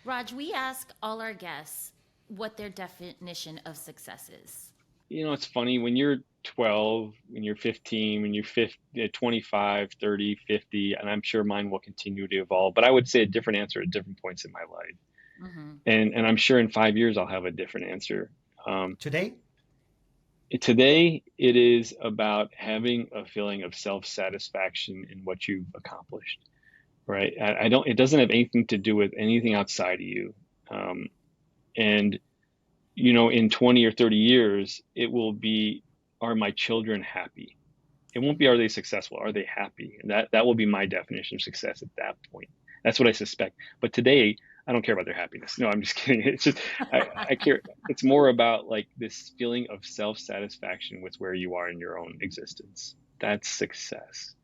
Raj, we ask all our guests what their definition of success is. It's funny when you're 12, when you're 15, when you're 50, 25, 30, 50, and I'm sure mine will continue to evolve, but I would say a different answer at different points in my life. Mm-hmm. And I'm sure in 5 years I'll have a different answer. Today? Today, it is about having a feeling of self-satisfaction in what you've accomplished, right? It doesn't have anything to do with anything outside of you. And in 20 or 30 years, it will be, are my children happy? It won't be, are they successful? Are they happy? And that will be my definition of success at that point. That's what I suspect. But today, I don't care about their happiness. No, I'm just kidding. It's just, I care. It's more about like this feeling of self-satisfaction with where you are in your own existence. That's success.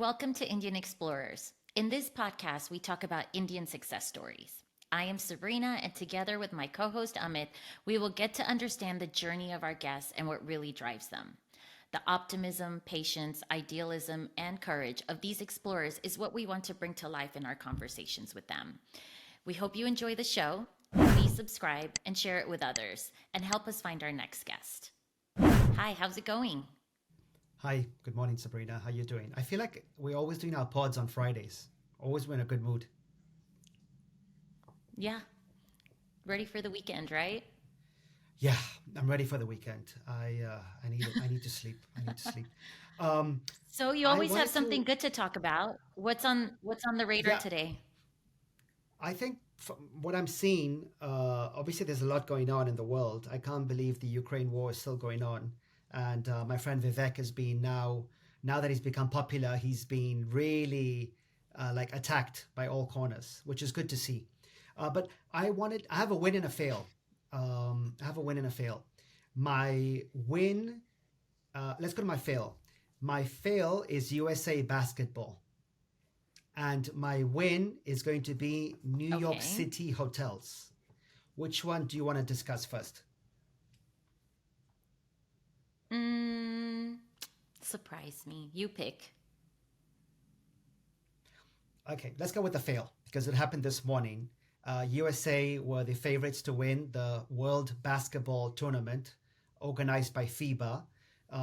Welcome to Indian Explorers. In this podcast, we talk about Indian success stories. I am Sabrina, and together with my co-host Amit, we will get to understand the journey of our guests and what really drives them. The optimism, patience, idealism, and courage of these explorers is what we want to bring to life in our conversations with them. We hope you enjoy the show. Please subscribe and share it with others, and help us find our next guest. Hi, how's it going? Hi, good morning, Sabrina. How you doing? I feel like we're always doing our pods on Fridays. Always in a good mood. Yeah. Ready for the weekend, right? Yeah, I'm ready for the weekend. I need to sleep. I need to sleep. So you always have something good to talk about. What's on the radar today? I think from what I'm seeing, obviously there's a lot going on in the world. I can't believe the Ukraine war is still going on. And my friend Vivek has been now that he's become popular, he's been really attacked by all corners, which is good to see. But I have a win and a fail. My win, let's go to my fail. My fail is USA basketball. And my win is going to be New York City hotels. Which one do you want to discuss first? Surprise me. You pick. Okay, let's go with the fail because it happened this morning. USA were the favorites to win the World Basketball Tournament organized by FIBA.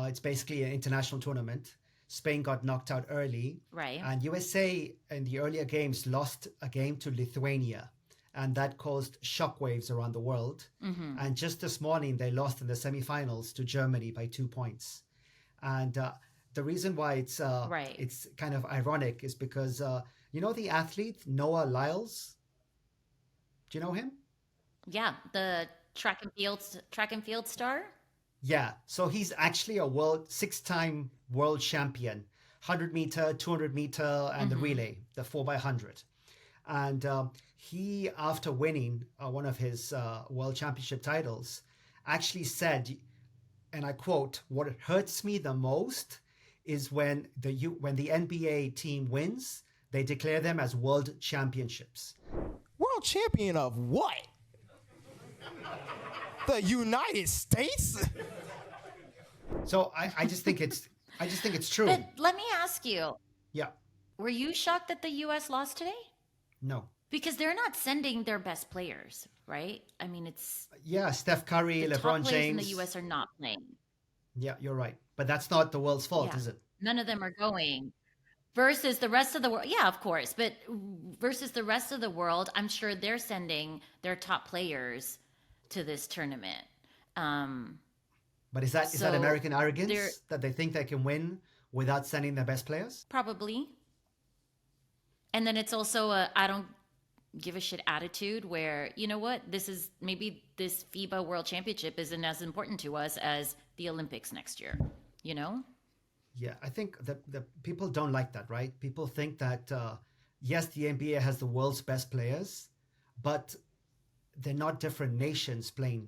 It's basically an international tournament. Spain got knocked out early. Right. And USA in the earlier games lost a game to Lithuania. And that caused shockwaves around the world. Mm-hmm. And just this morning, they lost in the semifinals to Germany by 2 points. And the reason why it's kind of ironic is because, the athlete, Noah Lyles? Do you know him? Yeah, the track and field star? Yeah, so he's actually a six-time world champion, 100 meter, 200 meter, and the relay, the 4x100. And he, after winning one of his world championship titles, actually said, and I quote, "What hurts me the most is when the NBA team wins, they declare them as world championships." World champion of what? The United States? So I just think it's true. But let me ask you. Yeah. Were you shocked that the U.S. lost today? No. Because they're not sending their best players, right? I mean, it's... Yeah, Steph Curry, LeBron James. The top players in the U.S. are not playing. Yeah, you're right. But that's not the world's fault, is it? None of them are going. Versus the rest of the world. Yeah, of course. But versus the rest of the world, I'm sure they're sending their top players to this tournament. But is that American arrogance that they think they can win without sending their best players? Probably. And then it's also a I don't give a shit attitude where, you know what, maybe this FIBA World Championship isn't as important to us as the Olympics next year, you know? Yeah, I think the people don't like that, right? People think that, yes, the NBA has the world's best players, but they're not different nations playing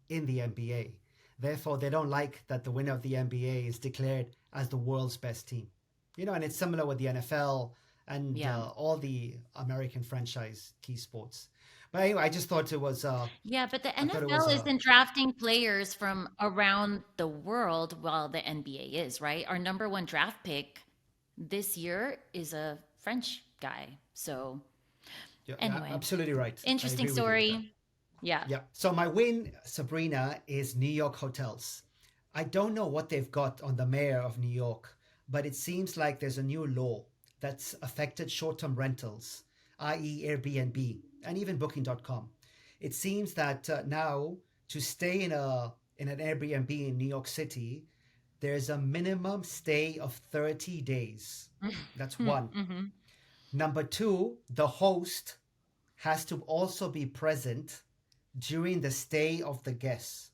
in the NBA. Therefore, they don't like that the winner of the NBA is declared as the world's best team. And it's similar with the NFL and Yeah. all the American franchise key sports. But anyway, I just thought it was. Yeah, but the I thought it was. NFL isn't drafting players from around the world while the NBA is, right? Our number one draft pick this year is a French guy. So, Yeah, anyway, absolutely right. I interesting agree with you with that. story. Yeah. Yeah. So my win, Sabrina, is New York hotels. I don't know what they've got on the mayor of New York, but it seems like there's a new law that's affected short-term rentals, i.e. Airbnb and even booking.com. It seems that now to stay in an Airbnb in New York City, there's a minimum stay of 30 days. That's one. Mm-hmm. Number two, the host has to also be present during the stay of the guests.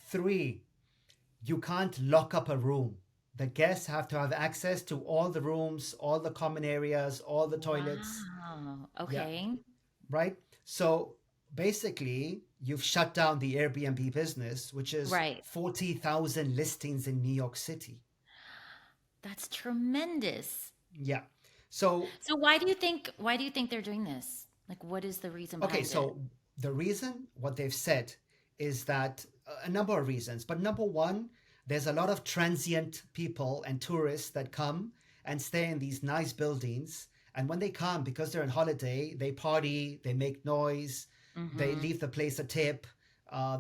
Three, you can't lock up a room. The guests have to have access to all the rooms, all the common areas, all the toilets. Wow. Yeah, Okay. right? So basically, you've shut down the Airbnb business, which is Right. 40,000 listings in New York City. That's tremendous. Yeah. So So why do you think they're doing this? Like what is the reason okay, behind it? so the reason, what they've said is that a number of reasons, but number one, there's a lot of transient people and tourists that come and stay in these nice buildings. And when they come, because they're on holiday, they party, they make noise, they Mm-hmm. leave the place a tip.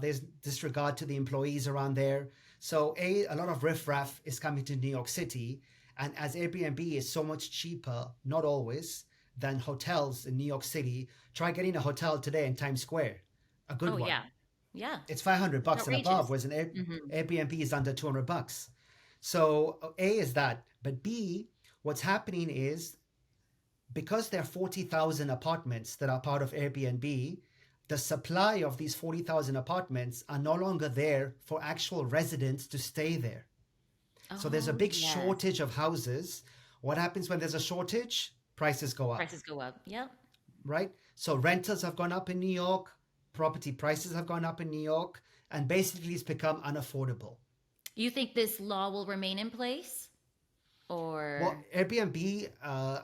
There's disregard to the employees around there. So a lot of riffraff is coming to New York City. And as Airbnb is so much cheaper, not always, than hotels in New York City, try getting a hotel today in Times Square, a good Oh one. yeah. Yeah. It's $500 and above, Outrageous. whereas an Mm-hmm. Airbnb is under $200. So A is that, but B, what's happening is because there are 40,000 apartments that are part of Airbnb, the supply of these 40,000 apartments are no longer there for actual residents to stay there. So there's a Oh big yes. shortage of houses. What happens when there's a shortage? Prices go up, Prices go up. Yep. right? So rentals have gone up in New York, property prices have gone up in New York, and basically it's become unaffordable. You think this law will remain in place? Well, Or Airbnb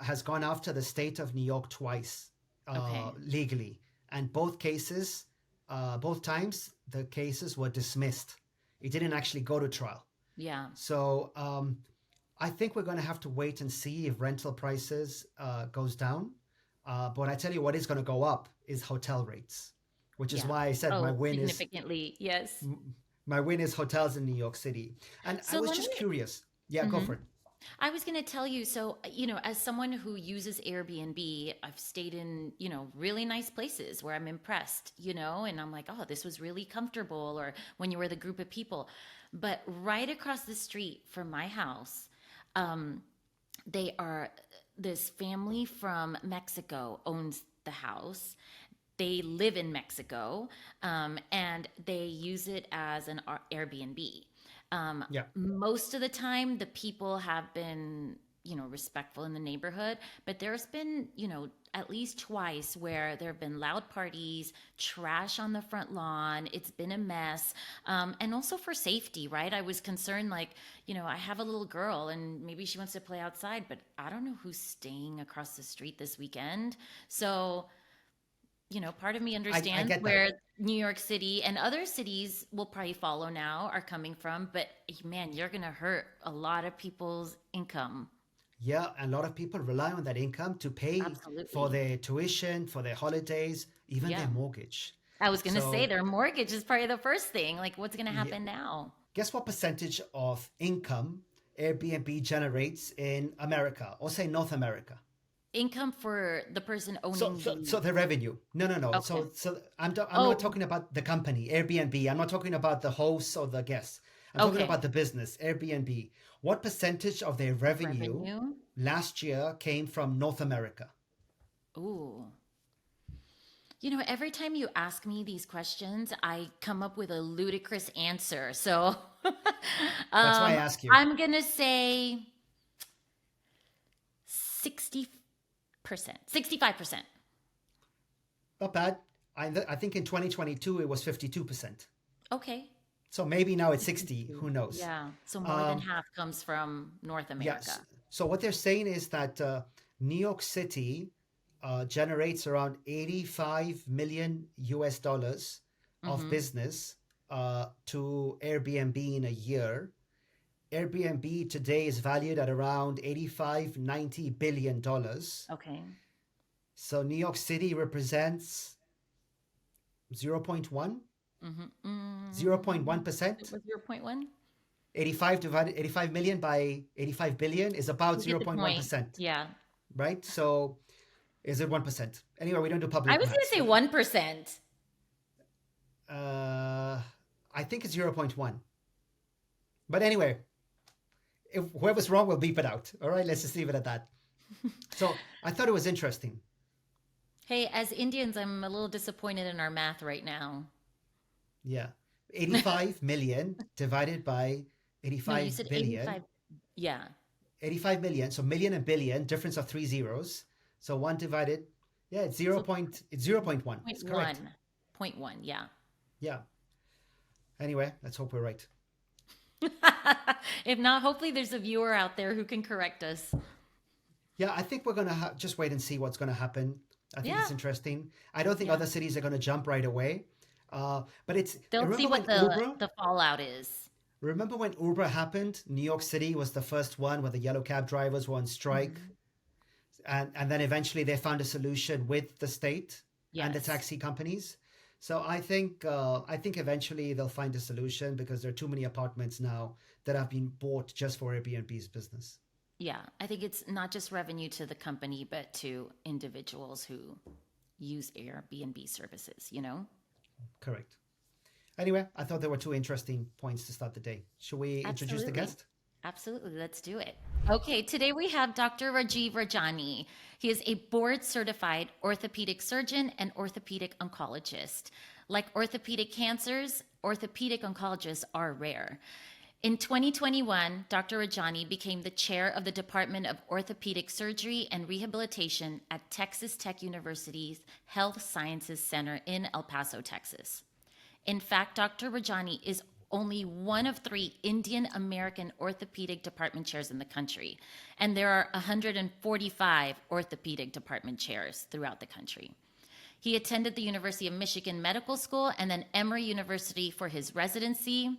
has gone after the state of New York twice okay. legally, and both times, the cases were dismissed. It didn't actually go to trial. Yeah. So I think we're going to have to wait and see if rental prices goes down. But I tell you what is going to go up is hotel rates, which is Yeah. why I said Oh, significantly. Yes. my win is hotels in New York City. And I So was let just me curious. Yeah, go Mhm. for it. I was going to tell you, so, as someone who uses Airbnb, I've stayed in, really nice places where I'm impressed, and I'm like, oh, this was really comfortable, or when you were the group of people. But right across the street from my house, um, they are, this family from Mexico owns the house. They live in Mexico, and they use it as an Airbnb. Yeah. Most of the time, the people have been, respectful in the neighborhood, but there's been, at least twice where there have been loud parties, trash on the front lawn. It's been a mess. And also for safety, right? I was concerned, like, I have a little girl and maybe she wants to play outside, but I don't know who's staying across the street this weekend. So, part of me I understands get that. where New York City and other cities will probably follow now are coming from, but man, you're going to hurt a lot of people's income. Yeah, and a lot of people rely on that income to pay for Absolutely. their tuition, for their holidays, even their Yeah. mortgage. I was going to say So, their mortgage is probably the first thing. Like, what's going to yeah, happen now? guess what percentage of income Airbnb generates in America, or say North America? Income for the person So, owning so, the. so the revenue. No, no, no. Okay. So I'm not Oh, talking about the company, Airbnb. I'm not talking about the hosts or the guests. I'm talking okay. about the business, Airbnb. What percentage of their revenue Revenue. last year came from North America? Ooh. Every time you ask me these questions, I come up with a ludicrous answer. So That's why I ask you. I'm going to say 60%, 65%. Not bad. I think in 2022 it was 52%. Okay. So maybe now it's 60. Who knows? Yeah. So more than Um, half comes from North America. yes. So what they're saying is that New York City generates around 85 million US dollars of business to Airbnb in a year. Airbnb today is valued at around 85, 90 billion dollars. Okay. So New York City represents 0.1, Mm-hmm. 0.1%. It was 0.1? 85 million by 85 billion is about You get the point. 0.1%, Yeah. right? So is it 1%? Anyway, we don't do I public was going to maths. say 1%. I think it's 0.1. But anyway, if whoever's wrong, we'll beep it out. All right, let's just leave it at that. So I thought it was interesting. Hey, as Indians, I'm a little disappointed in our math right now. Yeah. 85 million divided by No, you 85 said billion. 85. Yeah. 85 million. So million and billion, difference of 3 zeros. So 1 divided, yeah, it's 0.1. It's 0.1. It's correct. 0.1, yeah. Yeah. Anyway, let's hope we're right. If not, hopefully there's a viewer out there who can correct us. Yeah, I think we're going to just wait and see what's going to happen. I think Yeah. it's interesting. I don't think Yeah. other cities are going to jump right away. But it's They'll see remember what when Uber, the fallout is. remember when Uber happened? New York City was the first one where the yellow cab drivers were on strike. And then eventually they found a solution with the state and the Yes. taxi companies. So I think eventually they'll find a solution because there are too many apartments now that have been bought just for Airbnb's business. Yeah, I think it's not just revenue to the company, but to individuals who use Airbnb services, you know? Correct. Anyway, I thought there were two interesting points to start the day. Should we introduce the Absolutely. guest? Absolutely. Let's do it. Okay, today we have Dr. Rajiv Rajani. He is a board certified orthopedic surgeon and orthopedic oncologist. Like orthopedic cancers, orthopedic oncologists are rare. In 2021, Dr. Rajani became the chair of the Department of Orthopedic Surgery and Rehabilitation at Texas Tech University's Health Sciences Center in El Paso, Texas. In fact, Dr. Rajani is only one of 3 Indian American orthopedic department chairs in the country, and there are 145 orthopedic department chairs throughout the country. He attended the University of Michigan Medical School and then Emory University for his residency.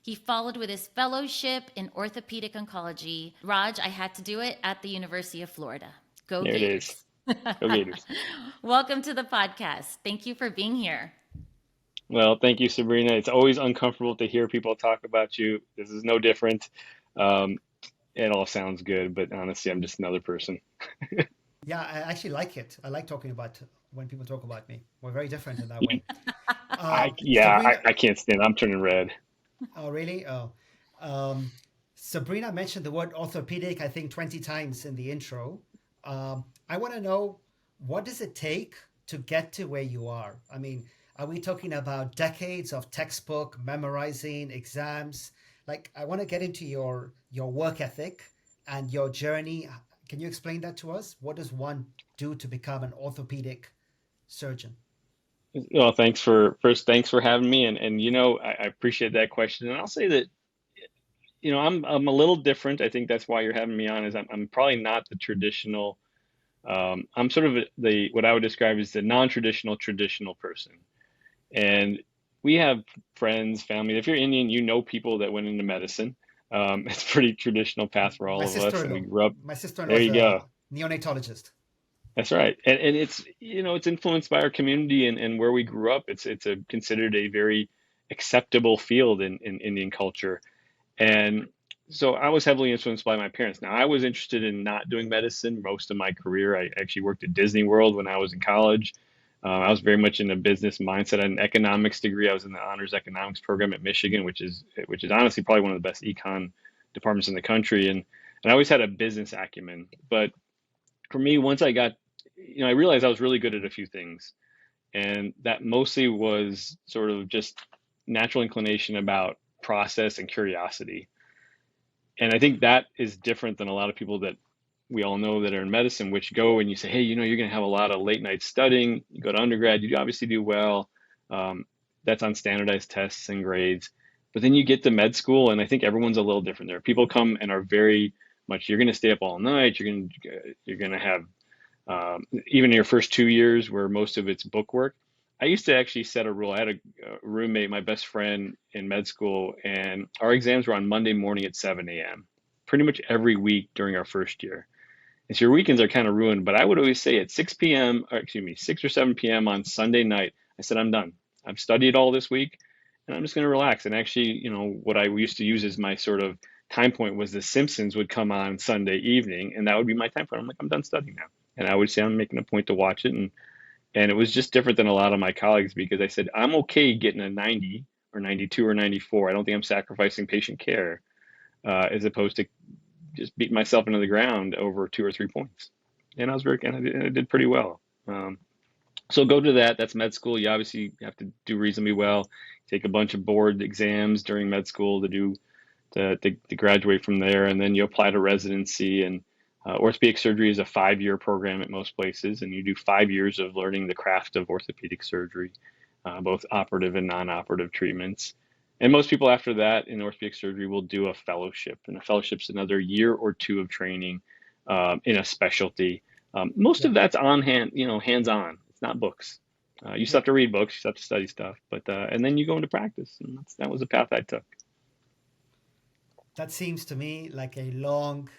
He followed with his fellowship in orthopedic oncology. Raj, I had to do it at the University of Florida. Go There it Gators. is. Go Gators. Welcome to the podcast. Thank you for being here. Well, thank you, Sabrina. It's always uncomfortable to hear people talk about you. This is no different. It all sounds good, but honestly, I'm just another person. Yeah, I actually like it. I like talking about when people talk about me. We're very different in that way. Sabrina, I can't stand it. I'm turning red. oh, really? Oh. Sabrina mentioned the word orthopedic, I think, 20 times in the intro. I want to know, what does it take to get to where you are? I mean, are we talking about decades of textbook memorizing, exams? Like, I want to get into your work ethic and your journey. Can you explain that to us? What does one do to become an orthopedic surgeon? Well, thanks for having me, and I appreciate that question. And I'll say that I'm a little different. I think that's why you're having me on. Is I'm probably not the traditional. I'm sort of the what I would describe as the non-traditional traditional person. And we have friends, family. If you're Indian, you know people that went into medicine. It's a pretty traditional path for all My of us, and we sister-in-law. grew up. My sister-in-law There is you a go. neonatologist. That's right. And it's it's influenced by our community and where we grew up. It's considered a very acceptable field in Indian culture. And so I was heavily influenced by my parents. Now, I was interested in not doing medicine most of my career. I actually worked at Disney World when I was in college. I was very much in a business mindset. I had an economics degree. I was in the honors economics program at Michigan, which is honestly probably one of the best econ departments in the country. And I always had a business acumen. But for me, once I got, I realized I was really good at a few things. And that mostly was sort of just natural inclination about process and curiosity. And I think that is different than a lot of people that we all know that are in medicine, which go and you say, hey, you're going to have a lot of late night studying. You go to undergrad, you obviously do well. That's on standardized tests and grades. But then you get to med school, and I think everyone's a little different there. People come and are very much. You're going to stay up all night. You're going to have even in your first 2 years where most of it's book work. I used to actually set a rule. I had a roommate, my best friend in med school, and our exams were on Monday morning at 7 a.m. pretty much every week during our first year. And so your weekends are kind of ruined, but I would always say at 6 p.m., or excuse me, 6 or 7 p.m. on Sunday night, I said, I'm done. I've studied all this week and I'm just going to relax. And actually, what I used to use as my sort of time point was The Simpsons would come on Sunday evening, and that would be my time point. I'm like, I'm done studying now. And I would say I'm making a point to watch it. And it was just different than a lot of my colleagues because I said, I'm okay getting a 90 or 92 or 94. I don't think I'm sacrificing patient care as opposed to just beating myself into the ground over 2 or 3 points. And I did pretty well. So go to that. That's med school. You obviously have to do reasonably well. Take a bunch of board exams during med school to graduate from there. And then you apply to residency. And orthopedic surgery is a 5-year program at most places. And you do 5 years of learning the craft of orthopedic surgery, both operative and non-operative treatments. And most people after that in orthopedic surgery will do a fellowship. And a fellowship's another year or 2 of training in a specialty. Most of that's on hand, hands-on. It's not books. You still have to read books, you still have to study stuff, but and then you go into practice. And that was the path I took. That seems to me like a long,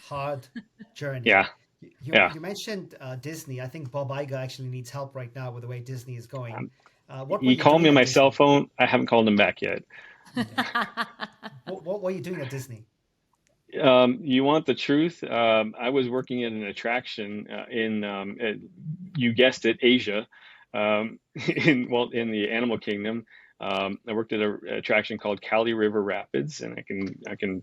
hard journey. Yeah. You mentioned Disney. I think Bob Iger actually needs help right now with the way Disney is going. He called me on my cell phone. I haven't called him back yet. What were you doing at Disney? You want the truth? I was working in an attraction you guessed it, Asia, in the animal kingdom. I worked at an attraction called Kali River Rapids, and I can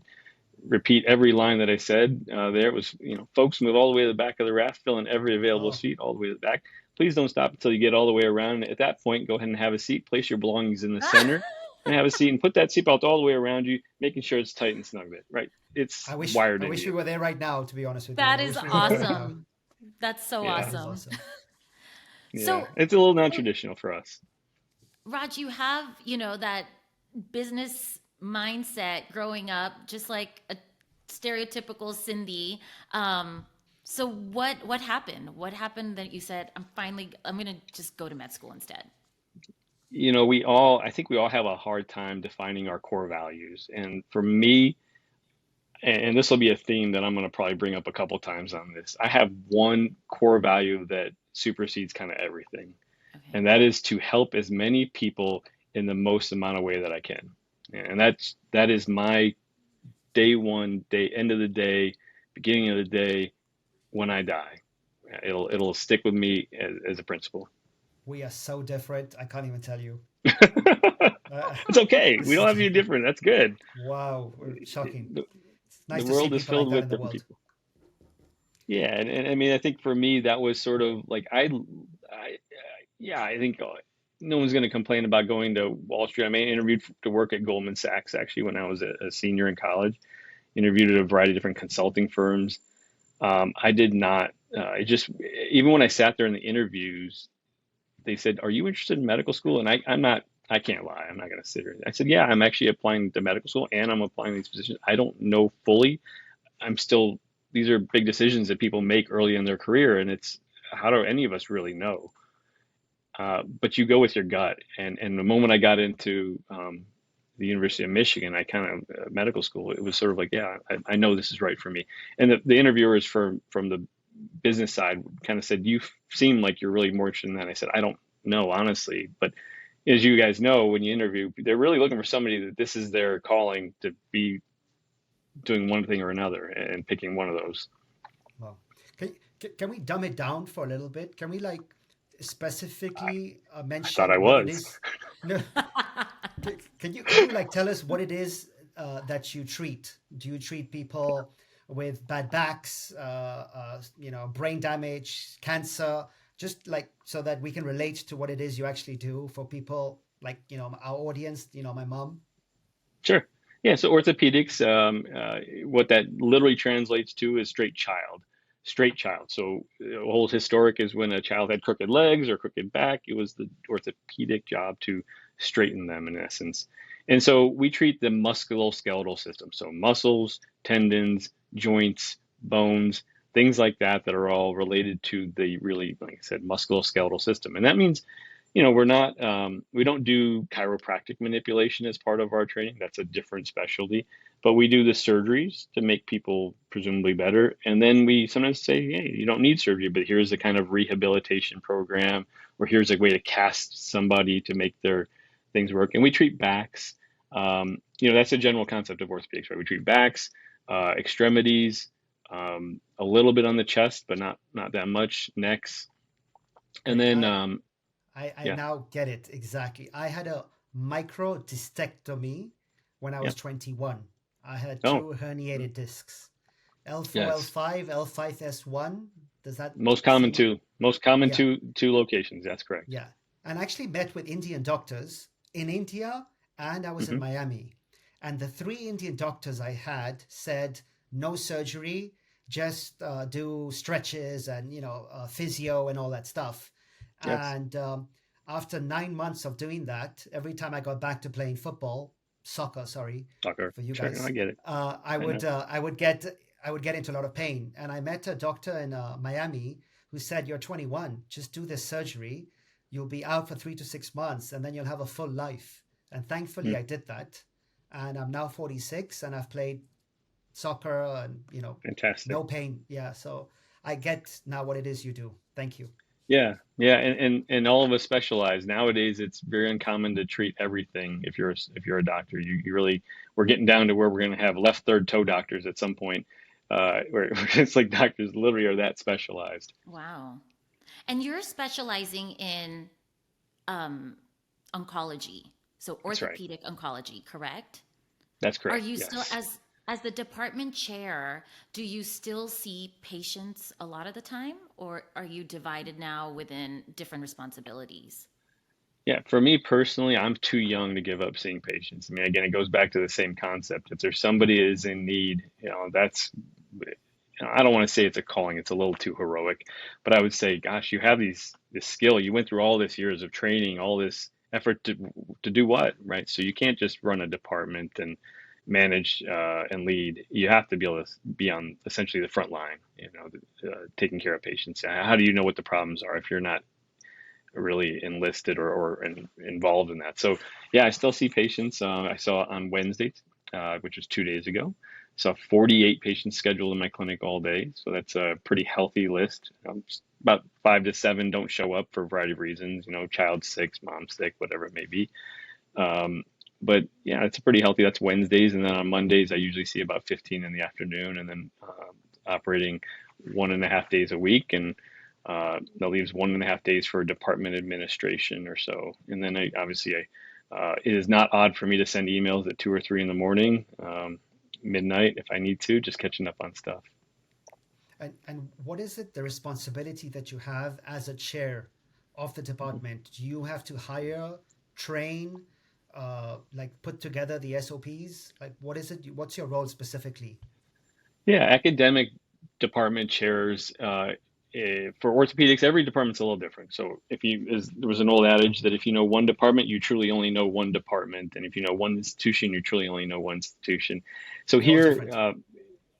repeat every line that I said. There it was, folks move all the way to the back of the raft, fill in every available seat all the way to the back. Please don't stop until you get all the way around. At that point, go ahead and have a seat. Place your belongings in the center and have a seat, and put that seatbelt all the way around you, making sure it's tight and snug. Right? It's wired in. I wish we were there right now, to be honest with you. That is awesome. That's so awesome. Yeah, so it's a little non-traditional for us. Raj, you have, that business mindset growing up, just like a stereotypical Cindy. So what happened? What happened that you said, I'm going to just go to med school instead? I think we all have a hard time defining our core values. And for me, and this will be a theme that I'm going to probably bring up a couple times on this, I have one core value that supersedes kind of everything. Okay. And that is to help as many people in the most amount of way that I can. And that is my day one, end of the day, beginning of the day, when I die. It'll stick with me as a principle. We are so different. I can't even tell you. It's okay. We don't have to be different. That's good. Wow. Shocking. It's nice the world is filled with different people. Yeah. And I mean, I think for me, that was sort of like, I think no one's going to complain about going to Wall Street. I interviewed to work at Goldman Sachs, actually, when I was a senior in college. Interviewed at a variety of different consulting firms. I did not, even when I sat there in the interviews, they said, are you interested in medical school? And I can't lie. I'm not going to sit here. I said, yeah, I'm actually applying to medical school and I'm applying these positions. I don't know fully. These are big decisions that people make early in their career. And it's, how do any of us really know? But you go with your gut. And the moment I got into the University of Michigan, medical school, it was sort of like, yeah, I know this is right for me. And the interviewers from the business side kind of said, you seem like you're really more interested in that. I said, I don't know, honestly. But as you guys know, when you interview, they're really looking for somebody that this is their calling to be doing one thing or another and picking one of those. Well, can we dumb it down for a little bit? Can we specifically mention? I thought I was. No. Can you tell us what it is that you treat? Do you treat people with bad backs, brain damage, cancer, just so that we can relate to what it is you actually do for people our audience, my mom? Sure. Yeah. So orthopedics, what that literally translates to is straight child. So old historic is when a child had crooked legs or crooked back, it was the orthopedic job to straighten them in essence. And so we treat the musculoskeletal system. So muscles, tendons, joints, bones, things like that are all related to the really, like I said, musculoskeletal system. And that means, we're not, we don't do chiropractic manipulation as part of our training. That's a different specialty. But we do the surgeries to make people presumably better. And then we sometimes say, hey, you don't need surgery, but here's a kind of rehabilitation program, or here's a way to cast somebody to make their things work. And we treat backs. That's a general concept of orthopedics, right? We treat backs, extremities, a little bit on the chest, but not that much, necks. And then, I now get it exactly. I had a microdiscectomy when I was 21. I had two herniated discs, L4, yes. L5, L5S1. Does that most common two locations? That's correct. Yeah, and I actually met with Indian doctors in India, and I was in Miami, and the 3 Indian doctors I had said no surgery, just do stretches and physio and all that stuff. Yes. And after 9 months of doing that, every time I got back to playing soccer for you guys, I get it. I would get into a lot of pain. And I met a doctor in Miami who said, "You're 21, just do this surgery. You'll be out for 3 to 6 months, and then you'll have a full life." And thankfully, I did that. And I'm now 46, and I've played soccer, and fantastic, no pain. Yeah, so I get now what it is you do. Thank you. Yeah, and all of us specialize. Nowadays, it's very uncommon to treat everything. If you're a doctor, you really, we're getting down to where we're going to have left third toe doctors at some point, where it's like doctors literally are that specialized. Wow. And you're specializing in oncology, so orthopedic oncology, correct? That's correct. Are you still, as the department chair, do you still see patients a lot of the time, or are you divided now within different responsibilities? Yeah, for me personally, I'm too young to give up seeing patients. I mean, again, it goes back to the same concept. If there's somebody is in need, that's, I don't want to say it's a calling, it's a little too heroic, but I would say, gosh, you have this skill. You went through all this years of training, all this effort to do what, right? So you can't just run a department and manage and lead. You have to be able to be on essentially the front line, taking care of patients. How do you know what the problems are if you're not really enlisted or involved in that? So yeah, I still see patients. I saw on Wednesday, which was 2 days ago, saw 48 patients scheduled in my clinic all day. So that's a pretty healthy list. About 5 to 7 don't show up for a variety of reasons, child sick, mom sick, whatever it may be. But yeah, it's pretty healthy. That's Wednesdays. And then on Mondays, I usually see about 15 in the afternoon, and then operating 1.5 days a week. And that leaves 1.5 days for department administration or so. And then it is not odd for me to send emails at 2 or 3 in the morning, midnight if I need to, just catching up on stuff. And what is it, the responsibility that you have as a chair of the department? Do you have to hire, train, put together the SOPs? Like, what is it? What's your role specifically? Yeah, academic department chairs. For orthopedics, every department's a little different. So there was an old adage that if you know one department, you truly only know one department, and if you know one institution, you truly only know one institution. So here,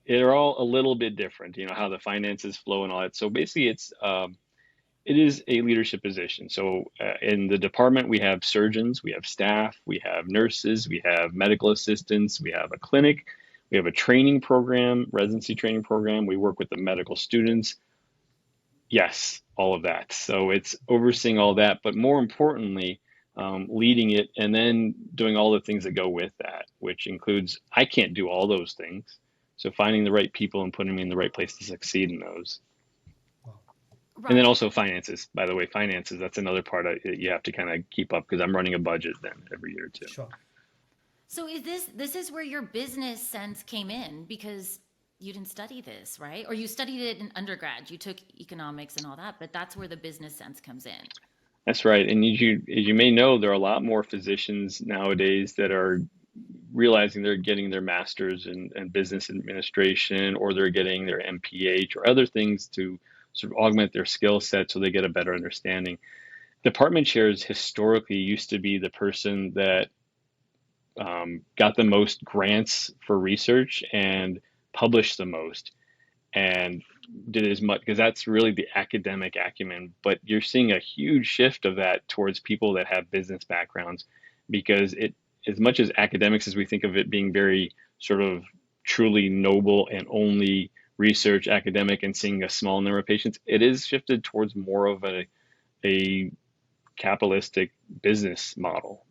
they're all a little bit different. How the finances flow and all that. So basically, it is a leadership position. So in the department, we have surgeons, we have staff, we have nurses, we have medical assistants, we have a clinic, we have a training program, residency training program. We work with the medical students. Yes, all of that. So it's overseeing all that, but more importantly, leading it and then doing all the things that go with that, which includes, I can't do all those things. So finding the right people and putting me in the right place to succeed in those. And then also finances, by the way, that's another part you have to kind of keep up, because I'm running a budget then every year too. Sure. So this is where your business sense came in, because you didn't study this, right? Or you studied it in undergrad, you took economics and all that, but that's where the business sense comes in. That's right. And as you may know, there are a lot more physicians nowadays that are realizing they're getting their master's in business administration, or they're getting their MPH or other things to sort of augment their skill set so they get a better understanding. Department chairs historically used to be the person that got the most grants for research and published the most and did as much, because that's really the academic acumen. But you're seeing a huge shift of that towards people that have business backgrounds, because it, as much as academics, as we think of it being very sort of truly noble and only research academic and seeing a small number of patients, it is shifted towards more of a capitalistic business model.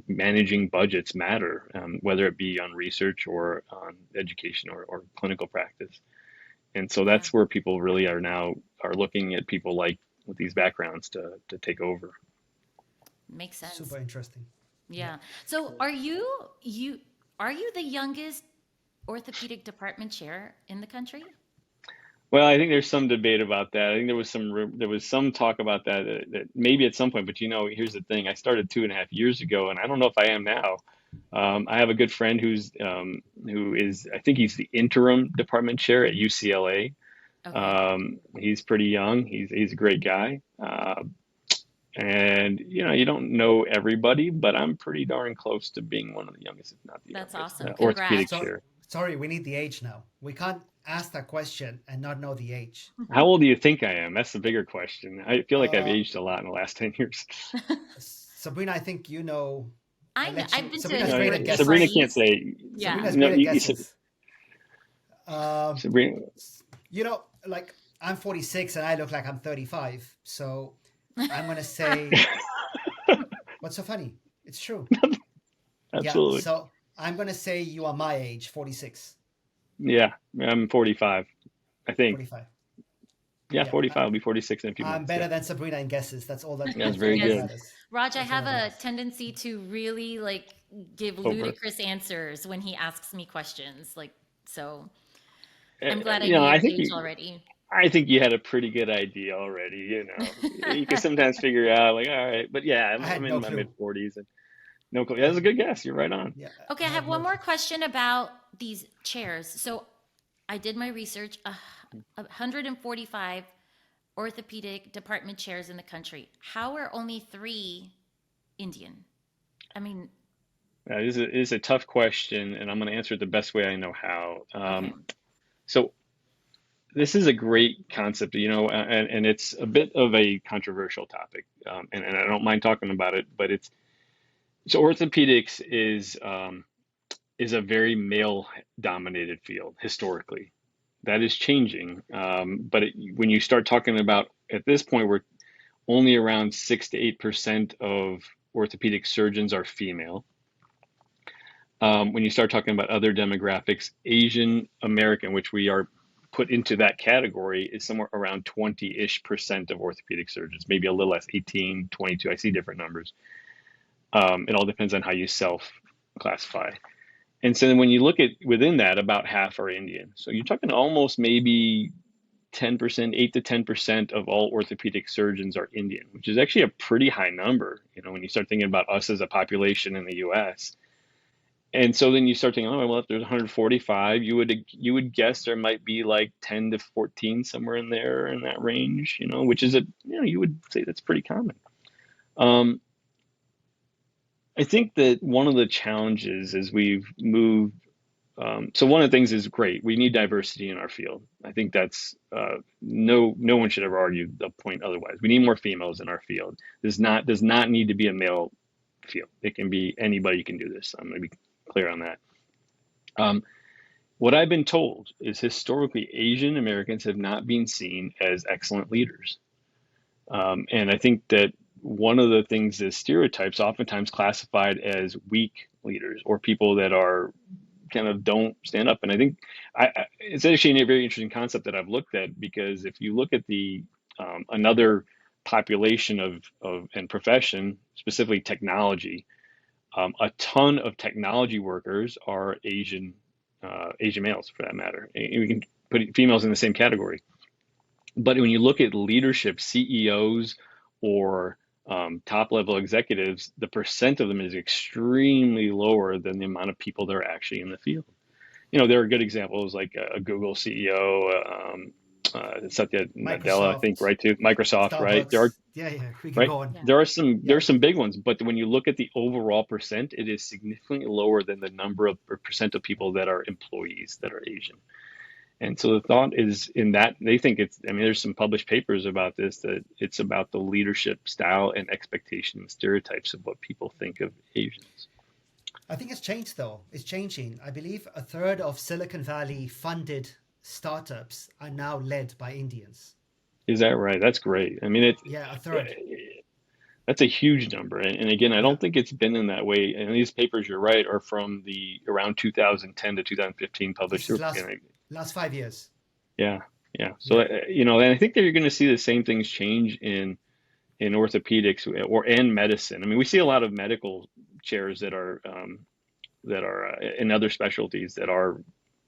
Managing budgets matter, whether it be on research or on education or clinical practice. And so Yeah. that's where people really are now are looking at people like with these backgrounds to take over. Makes sense. Super interesting. Yeah. So are you the youngest orthopedic department chair in the country? Well, I think there's some debate about that. I think there was some talk about that maybe at some point. But here's the thing: I started 2.5 years ago, and I don't know if I am now. I have a good friend who is, I think he's the interim department chair at UCLA. Okay. He's pretty young. He's a great guy. And you don't know everybody, but I'm pretty darn close to being one of the youngest, if not the That's youngest, awesome. orthopedic Congrats. chair. Sorry, we need the age now. We can't ask that question and not know the age. How old do you think I am? That's the bigger question. I feel like I've Uh, aged a lot in the last 10 years. Sabrina, I think you know. I've been to Sabrina's No, great at birthday guessing. Sabrina parties. can't say. Yeah. Sabrina's No, great at you guesses. Sabrina, Like I'm 46 and I look like I'm 35. So I'm gonna say, what's so funny? It's true. absolutely. Yeah. So I'm gonna say you are my age, 46, Yeah, I'm 45, I think. 45. Yeah, Yeah. 45. I'll be 46 in a few I'm months. better Yeah. than Sabrina in guesses. That's all that. That's That's very all that good. matters. Raj, I That's all have that a matters. tendency to really give Over. ludicrous answers when he asks me questions. So I'm glad I You knew know, your I think age already. I think you had a pretty good idea already. You can sometimes figure out like, all right, but yeah, I had I'm no in my clue. mid 40s and no clue. That's a good guess. You're right on. Yeah. Okay, I had have one no more clue. question about these chairs. So I did my research. 145 orthopedic department chairs in the country. How are only 3 Indian? I mean, This is a tough question, and I'm going to answer it the best way I know how. okay. So this is a great concept, and it's a bit of a controversial topic, and I don't mind talking about it. But so orthopedics is a very male-dominated field historically. That is changing, but when you start talking about at this point, we're only around 6 to 8% of orthopedic surgeons are female. When you start talking about other demographics, Asian American, which we are put into that category, is somewhere around 20-ish% of orthopedic surgeons, maybe a little less, 18, 22. I see different numbers. It all depends on how you self-classify. And so then when you look at within that, about half are Indian. So you're talking almost maybe 10%, 8 to 10% of all orthopedic surgeons are Indian, which is actually a pretty high number, when you start thinking about us as a population in the US. And so then you start thinking, oh, well, if there's 145, you would guess there might be like 10 to 14 somewhere in there in that range, which is you would say that's pretty common. I think that one of the challenges as we've moved, so one of the things is great. We need diversity in our field. I think that's no one should ever argue the point otherwise. We need more females in our field. Does not need to be a male field. It can be anybody can do this. I'm going to be clear on that. What I've been told is historically Asian Americans have not been seen as excellent leaders. And I think that one of the things is stereotypes oftentimes classified as weak leaders or people that are kind of don't stand up. And I think it's actually a very interesting concept that I've looked at, because if you look at the another population of and profession, specifically technology, a ton of technology workers are Asian males, for that matter. And we can put females in the same category. But when you look at leadership, CEOs or top level executives, the percent of them is extremely lower than the amount of people that are actually in the field. There are good examples like a Google CEO, Satya Nadella, I think, Microsoft, right, too. Microsoft, right? There are, Starbucks. Yeah, we can right? go on. Yeah. There are Yeah. some big ones, but when you look at the overall percent, it is significantly lower than the number of or percent of people that are employees that are Asian. And so the thought is in that they think it's, I mean, there's some published papers about this, that it's about the leadership style and expectation and stereotypes of what people think of Asians. I think it's changed though. It's changing. I believe a third of Silicon Valley funded startups are now led by Indians. Is that right? That's great. I mean, Yeah, a third. that's a huge number. And again, I Yeah, don't think it's been in that way. And these papers, you're right, are from the around 2010 to 2015 published. this is last 5 years. Yeah, yeah. So Yeah, and I think that you're going to see the same things change in orthopedics and medicine. I mean, we see a lot of medical chairs that are in other specialties that are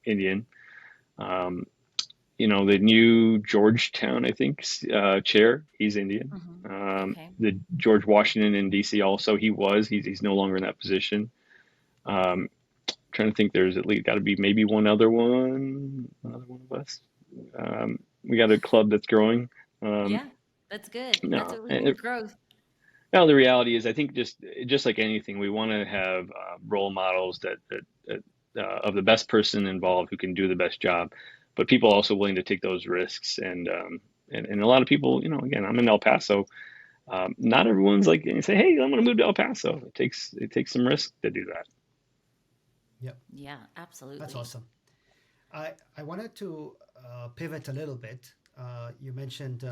Indian. Um, the new Georgetown, I think, chair, he's Indian. Okay. The George Washington in DC also, he's no longer in that position. Trying to think, there's at least got to be maybe another one of us. We got a club that's growing. Yeah, that's good. That's No, what we need, growth. Now the reality is, I think just like anything, we want to have role models that of the best person involved who can do the best job, but people also willing to take those risks. And a lot of people, again, I'm in El Paso. Not everyone's like, you say, hey, I'm going to move to El Paso. It takes some risk to do that. yep. Yeah, absolutely. That's awesome. I wanted to pivot a little bit. You mentioned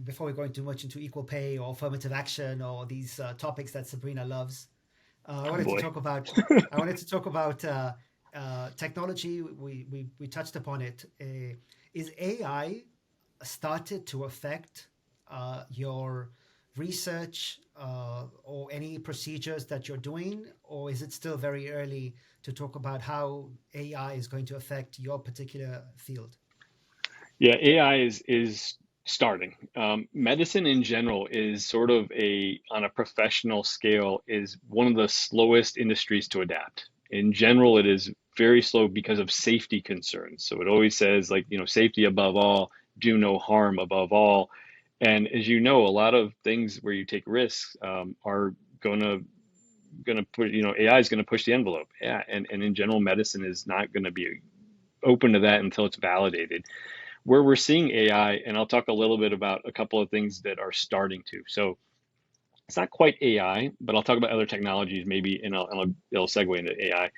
before we go into much into equal pay or affirmative action or these topics that Sabrina loves. I wanted to talk about technology. We touched upon it. Is AI started to affect your research or any procedures that you're doing, or is it still very early to talk about how AI is going to affect your particular field? Yeah, AI is starting. Medicine in general is sort of on a professional scale, is one of the slowest industries to adapt. In general, it is very slow because of safety concerns. So it always says, like, safety above all, do no harm above all. And as you know, a lot of things where you take risks are gonna put, AI is gonna push the envelope. Yeah, and in general, medicine is not gonna be open to that until it's validated. Where we're seeing AI, and I'll talk a little bit about a couple of things that are starting to. So it's not quite AI, but I'll talk about other technologies maybe, and it'll segue into AI.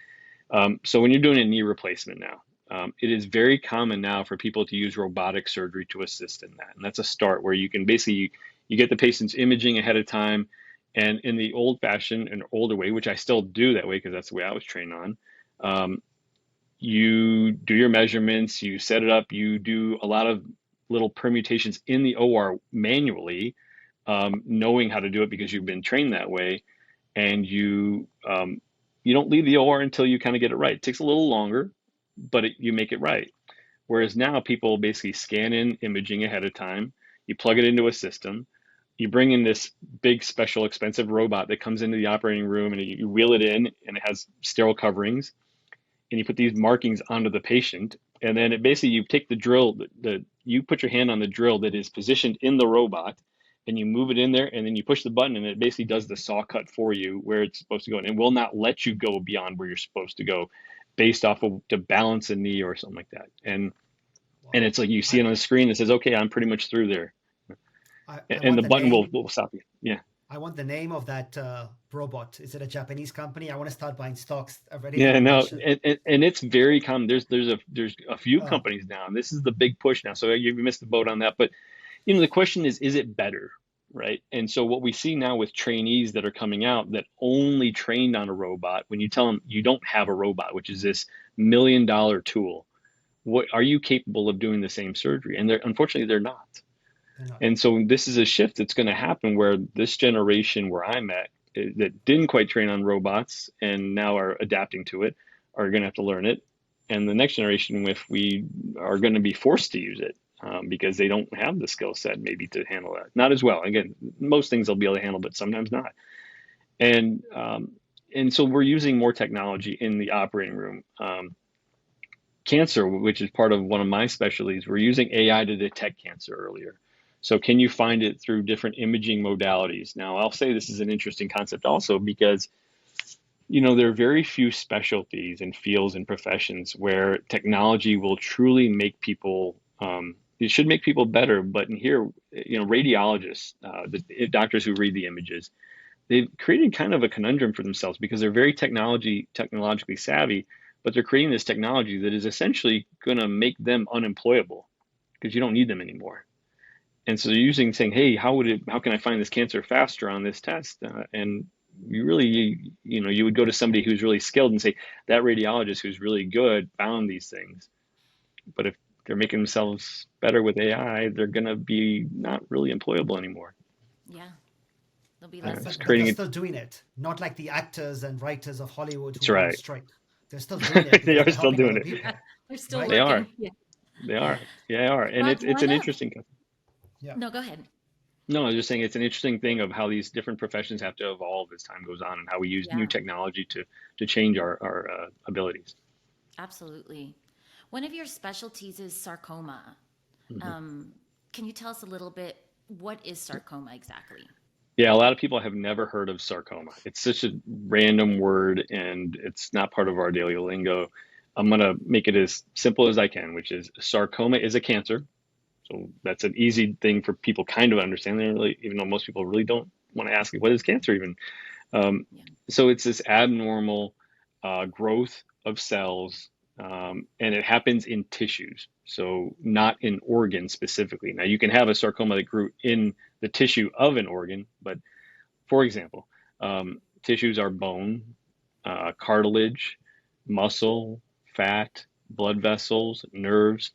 So when you're doing a knee replacement now, it is very common now for people to use robotic surgery to assist in that. And that's a start where you can basically, you get the patient's imaging ahead of time. And in the old fashioned and older way, which I still do that way because that's the way I was trained on, you do your measurements, you set it up, you do a lot of little permutations in the OR manually, knowing how to do it because you've been trained that way. And you don't leave the OR until you kind of get it right. It takes a little longer, but you make it right. Whereas now people basically scan in imaging ahead of time, you plug it into a system, you bring in this big, special, expensive robot that comes into the operating room, and you wheel it in, and it has sterile coverings, and you put these markings onto the patient. And then it basically, you take the drill, you put your hand on the drill that is positioned in the robot, and you move it in there, and then you push the button, and it basically does the saw cut for you where it's supposed to go, and it will not let you go beyond where you're supposed to go based off of to balance a knee or something like that. And it's like you see it on the screen that says, okay, I'm pretty much through there. And the button will stop you. Yeah. I want the name of that robot. Is it a Japanese company? I want to start buying stocks already. Yeah, no, and it's very common. There's a few companies now, and this is the big push now. So you missed the boat on that. But the question is it better, right? And so what we see now with trainees that are coming out that only trained on a robot, when you tell them you don't have a robot, which is this $1 million tool, what are you capable of doing the same surgery? And unfortunately they're not. And so this is a shift that's going to happen where this generation where I'm at that didn't quite train on robots and now are adapting to it are going to have to learn it. And the next generation, if we are going to be forced to use it because they don't have the skill set maybe to handle that. Not as well. Again, most things they'll be able to handle, but sometimes not. And so we're using more technology in the operating room. Cancer, which is part of one of my specialties, we're using AI to detect cancer earlier. So can you find it through different imaging modalities? Now, I'll say this is an interesting concept also because There are very few specialties and fields and professions where technology will truly make people, it should make people better. But in here, radiologists, the doctors who read the images, they've created kind of a conundrum for themselves because they're very technologically savvy, but they're creating this technology that is essentially going to make them unemployable because you don't need them anymore. And so they're saying, hey, how can I find this cancer faster on this test? And you would go to somebody who's really skilled and say, that radiologist who's really good found these things. But if they're making themselves better with AI, they're going to be not really employable anymore. Yeah. They'll be less. But they're still doing it. Not like the actors and writers of Hollywood who That's go on right. strike. They're still doing it. They are they're still helping doing other it. people, They're still right? They working. are. Yeah. They are. Yeah, they are. And Raj, it's an one of- interesting. Yeah. No, go ahead. No, I was just saying it's an interesting thing of how these different professions have to evolve as time goes on and how we use Yeah. new technology to change our abilities. Absolutely. One of your specialties is sarcoma. Can you tell us a little bit, what is sarcoma exactly? Yeah, a lot of people have never heard of sarcoma. It's such a random word and it's not part of our daily lingo. I'm going to make it as simple as I can, which is sarcoma is a cancer. So that's an easy thing for people kind of understand. They really, even though most people really don't want to ask, what is cancer even? So it's this abnormal growth of cells, and it happens in tissues, so not in organs specifically. Now, you can have a sarcoma that grew in the tissue of an organ, but for example, tissues are bone, cartilage, muscle, fat, blood vessels, nerves.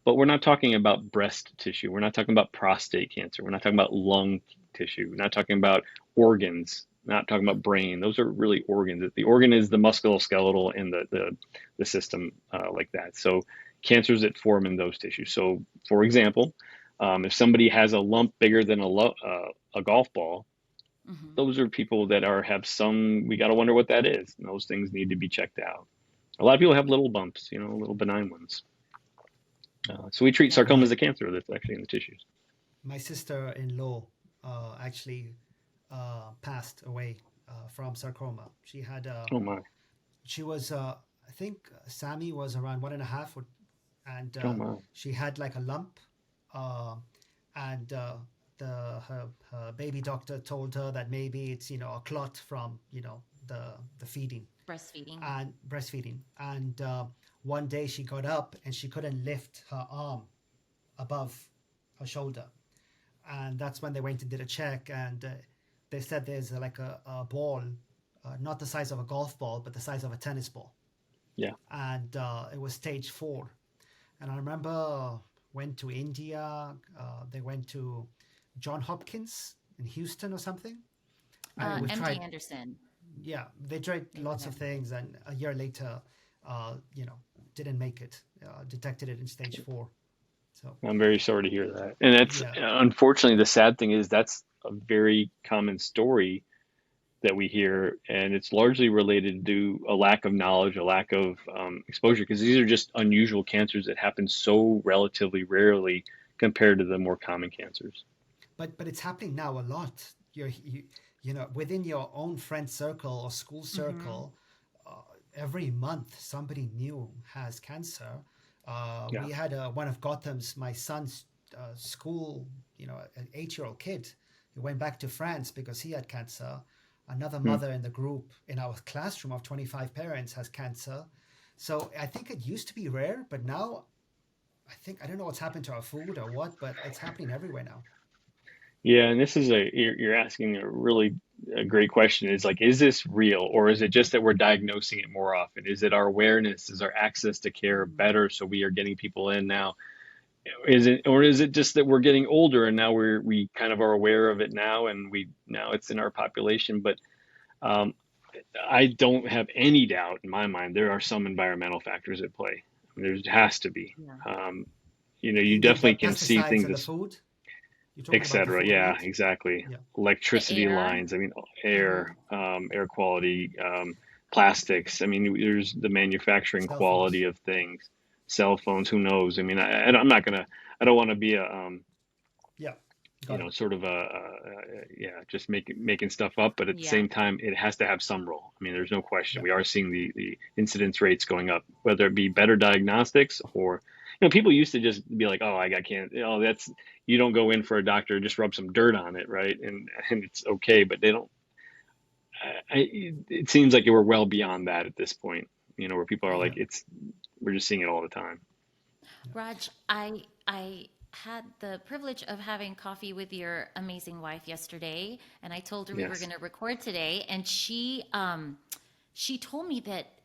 But we're not talking about breast tissue. We're not talking about prostate cancer. We're not talking about lung tissue. We're not talking about organs. Not talking about brain. Those are really organs. The organ is the musculoskeletal and the system like that. So cancers that form in those tissues. So for example, if somebody has a lump bigger than a golf ball, those are people that have some. We got to wonder what that is. And those things need to be checked out. A lot of people have little bumps, little benign ones. So we treat sarcoma as a cancer that's actually in the tissues. My sister-in-law actually passed away from sarcoma. She had Oh my. she was I think Sammy was around 1.5, and Oh my. she had like a lump, and her baby doctor told her that maybe it's a clot from the feeding Breastfeeding. and one day she got up and she couldn't lift her arm above her shoulder, and that's when they went and did a check, and they said there's like a ball, not the size of a golf ball but the size of a tennis ball. Yeah. And it was stage 4. And I remember went to India. They went to John Hopkins in Houston or something. And we MD tried, Anderson. yeah, they tried lots of things, and a year later, didn't make it. Detected it in stage 4. So I'm very sorry to hear that. And that's unfortunately the sad thing is that's a very common story that we hear, and it's largely related to a lack of knowledge, a lack of exposure, because these are just unusual cancers that happen so relatively rarely compared to the more common cancers. But it's happening now a lot. Within your own friend circle or school circle, every month somebody new has cancer. We had one of Gotham's, my son's school, an 8-year-old kid who went back to France because he had cancer. Another mother in the group in our classroom of 25 parents has cancer. So I think it used to be rare, but now I don't know what's happened to our food or what, but it's happening everywhere now. Yeah, and this is you're asking a great question. Is like, is this real, or is it just that we're diagnosing it more often? Is it our awareness? Is our access to care better, so we are getting people in now? Is it just that we're getting older and now we kind of are aware of it now, and now it's in our population? But I don't have any doubt in my mind there are some environmental factors at play. I mean, there has to be. You definitely can see things in the food, etc. Yeah, exactly. Yeah. Electricity lines. I mean, air quality, plastics. I mean, there's the manufacturing quality of things. Cell phones. Who knows? I mean, I don't want to be Got it. sort of yeah, just making stuff up, but at the Yeah. same time, it has to have some role. I mean, there's no question. We are seeing the incidence rates going up, whether it be better diagnostics or, people used to just be like, oh, I can't, that's, you don't go in for a doctor, just rub some dirt on it, right? And it's okay, but they don't, it seems like we're well beyond that at this point, where people are Yeah. like, we're just seeing it all the time. Raj, I had the privilege of having coffee with your amazing wife yesterday, and I told her we were Yes. going to record today, and she told me that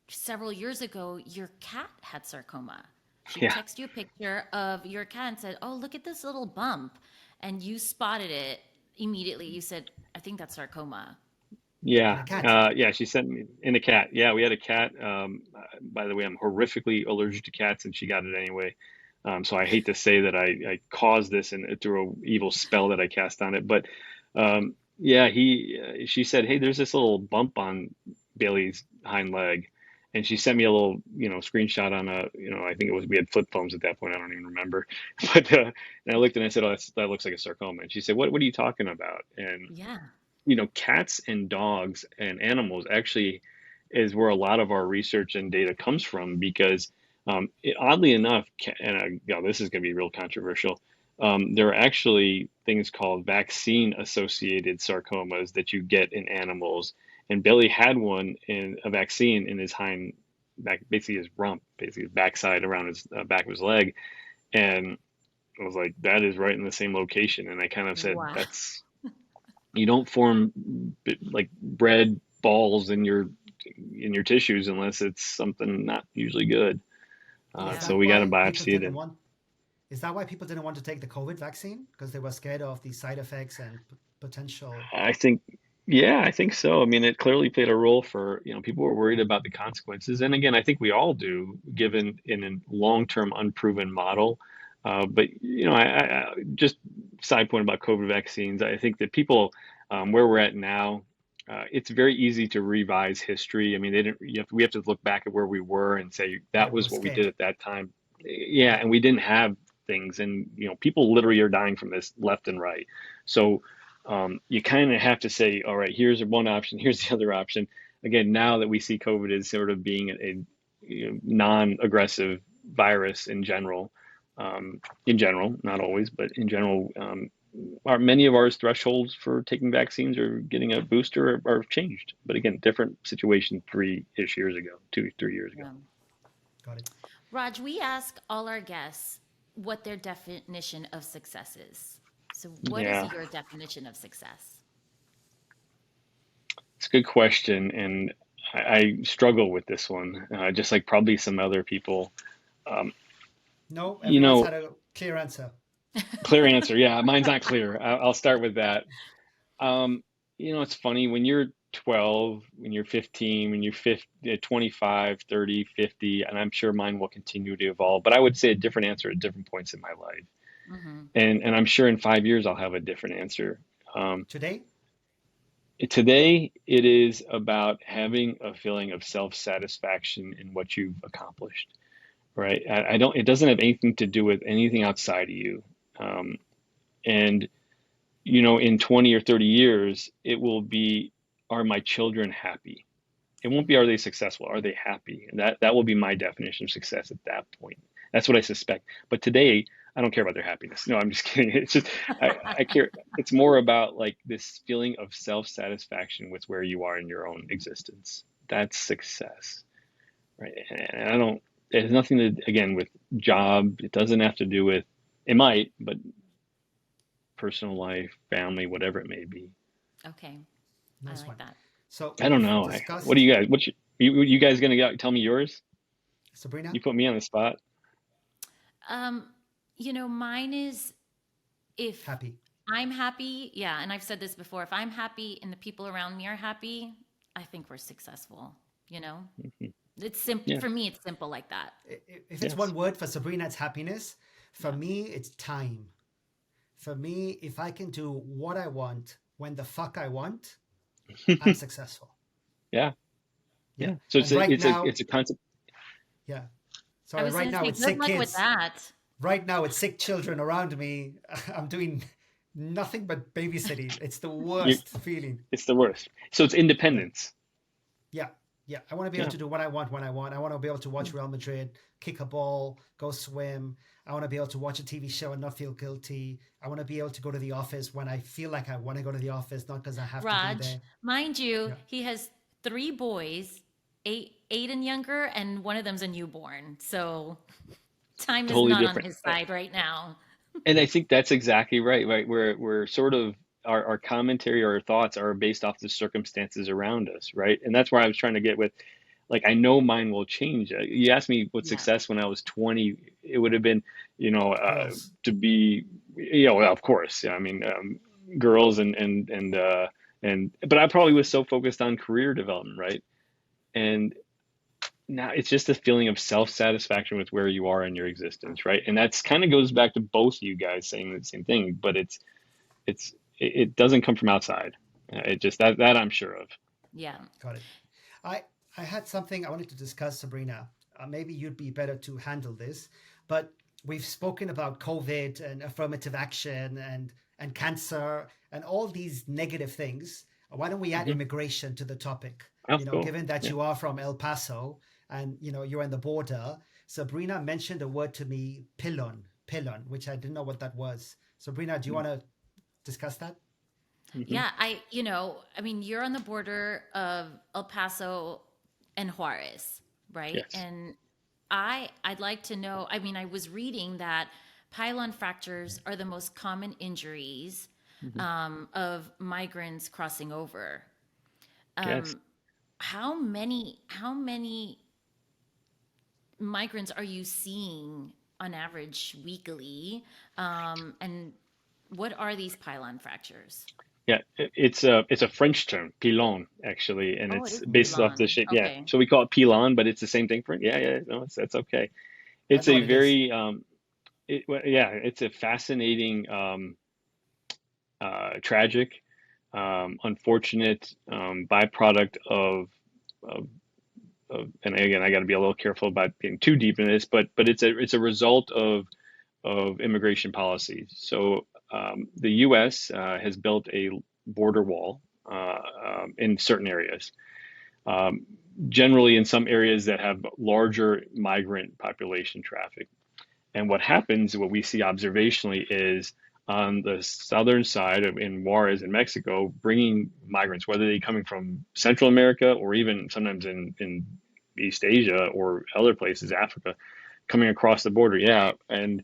several years ago your cat had sarcoma. She Yeah. texted you a picture of your cat and said, "Oh, look at this little bump," and you spotted it immediately. You said, "I think that's sarcoma." And Yeah, a cat. yeah, she sent me in a cat. Yeah, we had a cat. By the way, I'm horrifically allergic to cats, and she got it anyway. So I hate to say that I caused this and through a evil spell that I cast on it. But yeah, she said, "Hey, there's this little bump on Bailey's hind leg," and she sent me a little, screenshot on I think we had flip phones at that point. I don't even remember. But and I looked and I said, "Oh, that looks like a sarcoma." And she said, "What are you talking about?" And Yeah. cats and dogs and animals actually is where a lot of our research and data comes from because oddly enough, and this is going to be real controversial, there are actually things called vaccine associated sarcomas that you get in animals. And Billy had one in a vaccine in his hind back, basically his rump, basically his backside around his back of his leg. And I was like, that is right in the same location. And I kind of said, Wow. you don't form like bread balls in your tissues unless it's something not usually good. Is Yeah. So that we got to why people biopsy it didn't in. want? Is that why people didn't want to take the COVID vaccine? Because they were scared of the side effects and potential. I think, yeah, I think so. I mean, it clearly played a role for, people were worried about the consequences. And again, I think we all do, given in a long-term unproven model. But, I just side point about COVID vaccines. I think that people, where we're at now, it's very easy to revise history. I mean, we have to look back at where we were and say Yeah, that we were was what we did scared. at that time. Yeah, Yeah. and we didn't have things, and people literally are dying from this left and right. So you kind of have to say, all right, here's one option, here's the other option. Again, now that we see COVID as sort of being a non-aggressive virus in general, not always, but in general, many of our thresholds for taking vaccines or getting a booster are changed. But again, different situation 3-ish years ago, 2, 3 years ago. Yeah. Got it. Raj, we ask all our guests what their definition of success is. So, what is Yeah, your definition of success? it's a good question, and I struggle with this one, just like probably some other people. Um, No, you everyone's know, had a clear answer. clear answer. Yeah, mine's not clear. I'll start with that. Um, it's funny when you're 12, when you're 15, when you're 50, 25, 30, 50, and I'm sure mine will continue to evolve, but I would say a different answer at different points in my life. Hmm. And I'm sure in 5 years I'll have a different answer. Um, Today, Today, it is about having a feeling of self-satisfaction in what you've accomplished, right? I don't, it doesn't have anything to do with anything outside of you. Um, and in 20 or 30 years, it will be, are my children happy? It won't be, are they successful? Are they happy? And that will be my definition of success at that point. That's what I suspect. But today, I don't care about their happiness. No, I'm just kidding. It's just, I care. It's more about like this feeling of self-satisfaction with where you are in your own existence. That's success, right? And I don't, it has nothing to, again, with job. It doesn't have to do with, it might, but personal life, family, whatever it may be. Okay, I nice like one. that. So I don't we've know. What do discussed, you guys? You guys gonna tell me yours? Sabrina, You put me on the spot. Um, mine is if happy. I'm happy, yeah, and I've said this before, if I'm happy and the people around me are happy, I think we're successful, you know? Mhm. It's simple Yeah. for me, it's simple like that. If it's Yes. one word for Sabrina, it's happiness. For Yeah. me, it's time. For me, if I can do what I want when the fuck I want, I'm successful. Yeah. Yeah. Yeah. So And right now, it's a concept. yeah. I Sorry, was right going to now say, with good sick luck with kids, that. right now with sick children around me, I'm doing Nothing but babysitting. It's the You, worst feeling. it's the worst. So it's Yeah. independence. Yeah. Yeah. I want to be able Yeah, to do what I want when I want. I want to be able to watch Real Madrid, kick a ball, go swim. I want to be able to watch a TV show and not feel guilty. I want to be able to go to the office when I feel like I want to go to the office, not because I have to be Raj, there. mind you, Yeah. he has three boys, eight and younger, and one of them's a newborn. So time is totally not on different. his side right now. And I think that's exactly right, right? We're sort of our commentary or our thoughts are based off the circumstances around us, right? And that's where I was trying to get with, like, I know mine will change. You asked me what Yeah. success when I was 20, it would have been, Girls. to be, well, of course, yeah, I mean, girls and, but I probably was so focused on career development, right? And now it's just a feeling of self-satisfaction with where you are in your existence, right? And that's kind of goes back to both you guys saying the same thing, but it doesn't come from outside. It just that I'm sure of. Yeah. Got it. I I had something I wanted to discuss, Sabrina. Maybe you'd be better to handle this, but we've spoken about COVID and affirmative action and cancer and all these negative things. Why don't we add Hmm. immigration to the topic? Oh, cool. Given that Yeah. you are from El Paso and you're on the border, Sabrina mentioned a word to me, pilon, which I didn't know what that was. Sabrina, do you want to discuss that? Hmm. Yeah, I mean, you're on the border of El Paso and Juarez, right? Yes. And I'd like to know, I mean, I was reading that pylon fractures are the most common injuries Hmm. of migrants crossing over. Yes. Um, how many migrants are you seeing on average weekly? And what are these pylon fractures? Yeah. It's a French term, pilon, actually, and Oh, it it's is based off the pilon. shape. Yeah. Okay. So we call it pilon, but it's the same thing for yeah, yeah. No, that's okay. I It's know a what it is. very well, yeah, it's a fascinating, tragic, unfortunate byproduct of and again, I got to be a little careful about getting too deep in this, but it's a result of immigration policies. So the U.S. Has built a border wall in certain areas, um, generally in some areas that have larger migrant population traffic. And what happens, what we see observationally, is on the southern side of in Juarez in Mexico, bringing migrants, whether they're coming from Central America or even sometimes in East Asia or other places, Africa, coming across the border. Yeah, and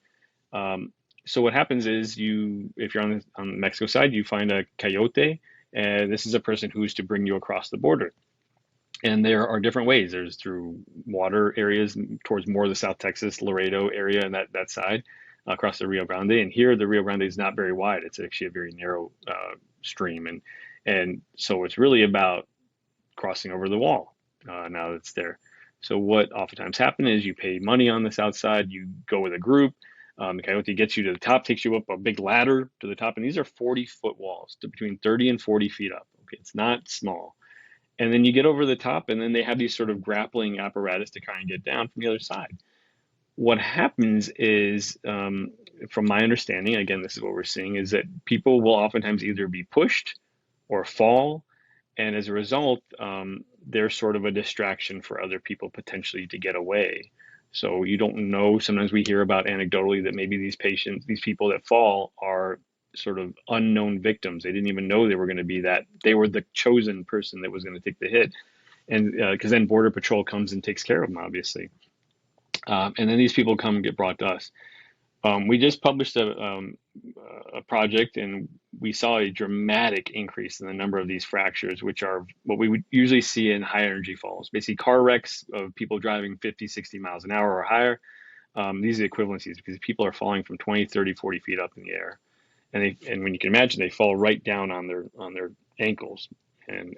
um, so what happens is if you're on the Mexico side, you find a coyote, and this is a person who's to bring you across the border. And there are different ways. There's through water areas towards more of the South Texas, Laredo area, and that side across the Rio Grande. And here, the Rio Grande is not very wide. It's actually a very narrow stream, and so it's really about crossing over the wall now that it's there. So what oftentimes happens is you pay money on the south side, you go with a group. The coyote gets you to the top, takes you up a big ladder to the top, and these are 40-foot walls, to between 30 and 40 feet up. Okay, it's not small. And then you get over the top, and then they have these sort of grappling apparatus to kind of get down from the other side. What happens is, from my understanding, again, this is what we're seeing, is that people will oftentimes either be pushed or fall, and as a result, they're sort of a distraction for other people potentially to get away. So you don't know. Sometimes we hear about anecdotally that maybe these people that fall are sort of unknown victims. They didn't even know they were going to be that. They were the chosen person that was going to take the hit. And because then Border Patrol comes and takes care of them, obviously. And then these people come and get brought to us. We just published a project, and we saw a dramatic increase in the number of these fractures, which are what we would usually see in high energy falls. Basically, car wrecks of people driving 50, 60 miles an hour or higher. These are the equivalencies because people are falling from 20, 30, 40 feet up in the air. And when you can imagine, they fall right down on their ankles. And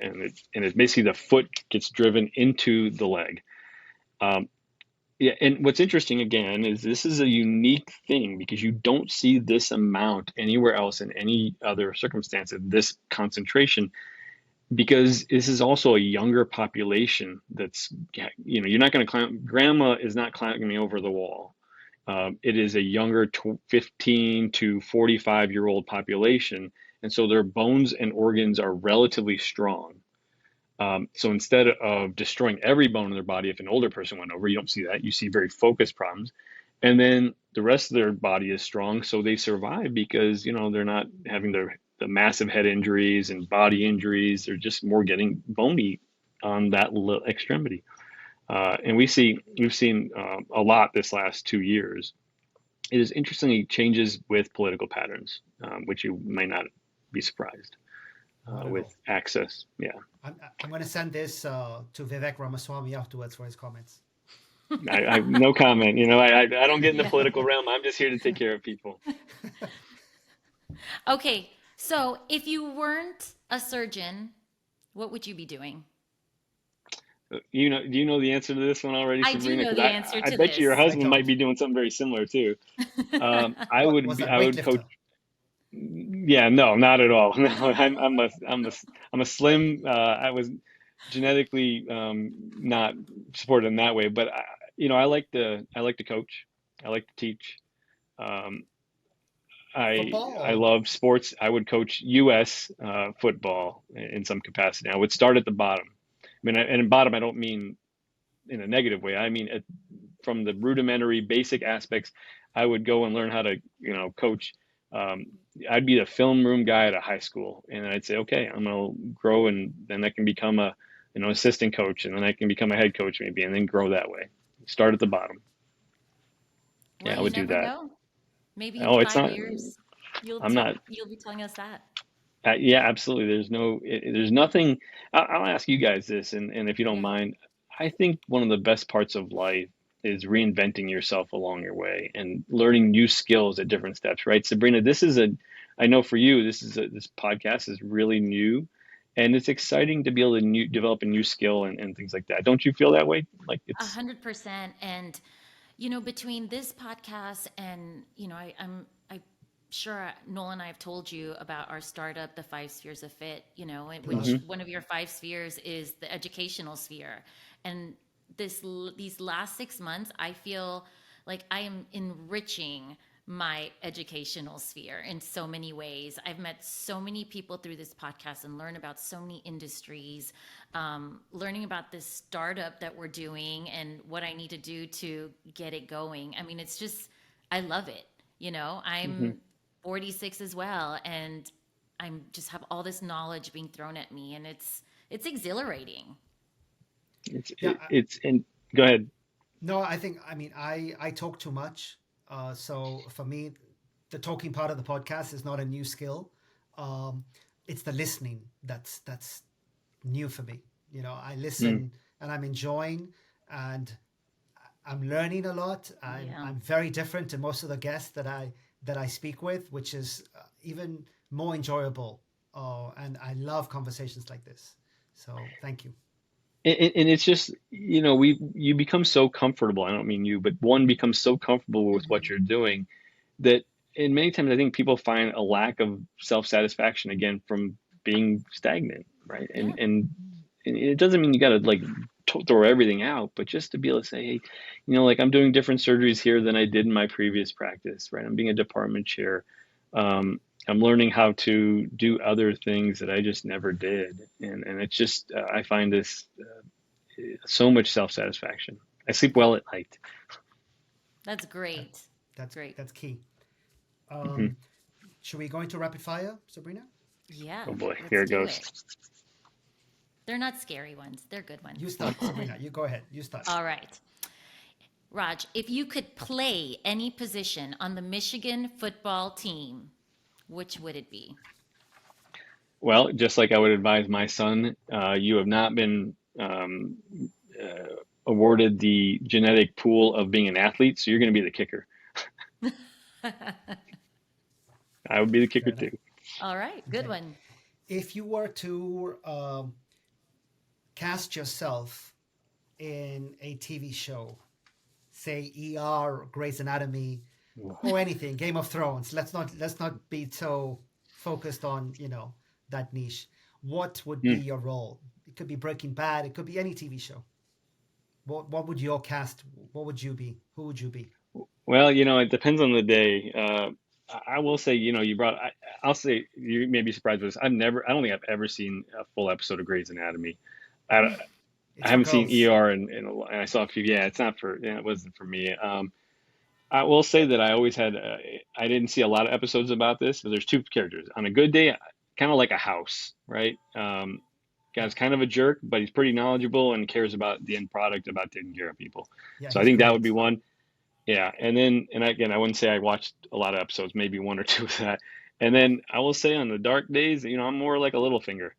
it's basically the foot gets driven into the leg. Um, yeah, and what's interesting again is this is a unique thing because you don't see this amount anywhere else in any other circumstance of this concentration, because this is also a younger population that's, you're not going to climb, grandma is not climbing over the wall. it is a younger 15 to 45-year-old population. And so their bones and organs are relatively strong. So instead of destroying every bone in their body, if an older person went over, you don't see that. You see very focused problems. And then the rest of their body is strong, so they survive because, they're not having the massive head injuries and body injuries. They're just more getting bony on that little extremity. And we've seen a lot this last 2 years. It is interestingly changes with political patterns, which you may not be surprised with access. Yeah. I'm going to send this to Vivek Ramaswamy afterwards for his comments. I no comment. I don't get in the political realm. I'm just here to take care of people. Okay, so if you weren't a surgeon, what would you be doing? Do you know the answer to this one already, I Sabrina? do know the answer to I bet this. you your husband might be doing something very similar too. I would coach. Yeah, no, not at all. No, I'm a slim. I was genetically not supported in that way, but I like to coach. I like to teach. I love sports. I would coach U.S. Football in some capacity. I would start at the bottom. And bottom, I don't mean in a negative way. I mean from the rudimentary, basic aspects. I would go and learn how to, coach. I'd be the film room guy at a high school, and I'd say, okay, I'm gonna grow, and then I can become a, assistant coach, and then I can become a head coach maybe, and then grow that way. Start at the bottom. Well, I would do that. Know. Maybe in it's 5 not, years, you'll be telling us that. Yeah, absolutely. There's nothing. I'll ask you guys this, and if you don't mind, I think one of the best parts of life is reinventing yourself along your way and learning new skills at different steps, right? Sabrina, I know for you, this podcast is really new, and it's exciting to be able to develop a new skill and things like that. Don't you feel that way? Like it's 100%. And, between this podcast and, I'm sure Noel and I have told you about our startup, the 5 Spheres of Fit, which one of your 5 spheres is the educational sphere. And these last 6 months, I feel like I am enriching my educational sphere in so many ways. I've met so many people through this podcast and learned about so many industries, learning about this startup that we're doing and what I need to do to get it going. I mean, it's just, I love it. I'm 46 as well, and I'm just have all this knowledge being thrown at me, and it's exhilarating. And go ahead. No, I talk too much. So for me, the talking part of the podcast is not a new skill. It's the listening that's new for me. I listen and I'm enjoying, and I'm learning a lot. I'm very different to most of the guests that I speak with, which is even more enjoyable. And I love conversations like this. So thank you. And it's just, you become so comfortable. I don't mean you, but one becomes so comfortable with what you're doing that, and many times I think people find a lack of self-satisfaction again from being stagnant, right? And it doesn't mean you got to throw everything out, but just to be able to say, hey, I'm doing different surgeries here than I did in my previous practice, right? I'm being a department chair. I'm learning how to do other things that I just never did. And it's just, I find this so much self-satisfaction. I sleep well at night. That's great. That's great. That's key. Should we go into rapid fire, Sabrina? Yeah. Oh boy, here it goes. They're not scary ones. They're good ones. You start, Sabrina. You go ahead. You start. All right. Raj, if you could play any position on the Michigan football team, which would it be? Well, just like I would advise my son, you have not been awarded the genetic pool of being an athlete, so you're going to be the kicker. I would be the kicker too. All right, good one. If you were to cast yourself in a TV show, say ER, Grey's Anatomy, or anything, Game of Thrones, let's not be so focused on that niche. What would be your role? It could be Breaking Bad. It could be any TV show. What would your cast? What would you be? Who would you be? Well, it depends on the day. I will say, I'll say you may be surprised with this. I don't think I've ever seen a full episode of Grey's Anatomy. I, I It's for haven't seen girls. ER and I saw a few. Yeah, it's not for, yeah, it wasn't for me. I will say that I always had, I didn't see a lot of episodes about this, but there's two characters. On a good day, kind of like a house, right? Yeah, Guy's kind of a jerk, but he's pretty knowledgeable and cares about the end product, about taking care of people. yeah, So I he's think that would be great. one. Yeah, and then and again, I wouldn't say I watched a lot of episodes, maybe one or two of that. And then I will say on the dark days, I'm more like a Littlefinger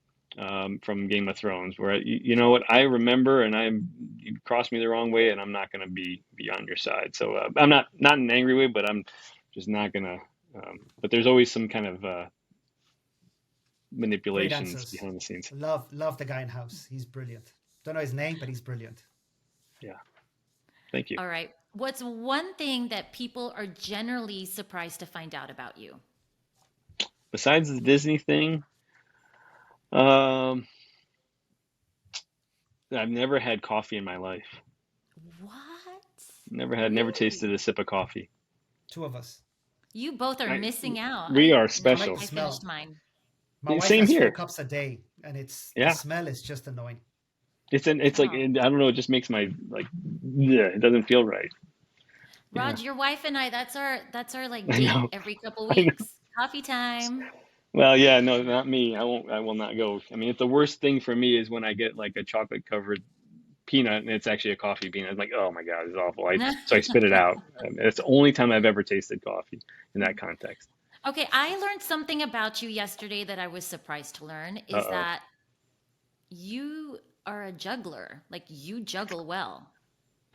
from Game of Thrones, where you know what I remember, and you cross me the wrong way, and I'm not going to be on your side. So I'm not in an angry way, but I'm just not going to. But there's always some kind of Great manipulations answers. behind the scenes. Love the guy in House. He's brilliant. Don't know his name, but he's brilliant. Yeah, thank you. All right. What's one thing that people are generally surprised to find out about you? Besides the Disney thing, um, I've never had coffee in my life. What? Never Really? tasted a sip of coffee. Two of us. You both are I, missing out. we are I No, like the special. I finished smell. mine. My wife Same has four here. cups a day, and the Yeah, smell is just annoying. it's like Oh. I don't know. It just makes my like, yeah, it doesn't feel right. Yeah, Raj, your wife and I, that's our like I date know. every couple I know. weeks. Coffee time. Well, yeah, no, not me. I won't. I will not go. I mean, it's the worst thing for me is when I get like a chocolate covered peanut and it's actually a coffee bean. I'm like, oh my God, it's awful. So I spit it out. It's the only time I've ever tasted coffee in that context. Okay, I learned something about you yesterday that I was surprised to learn is Uh-oh. that you are a juggler. Like you juggle well.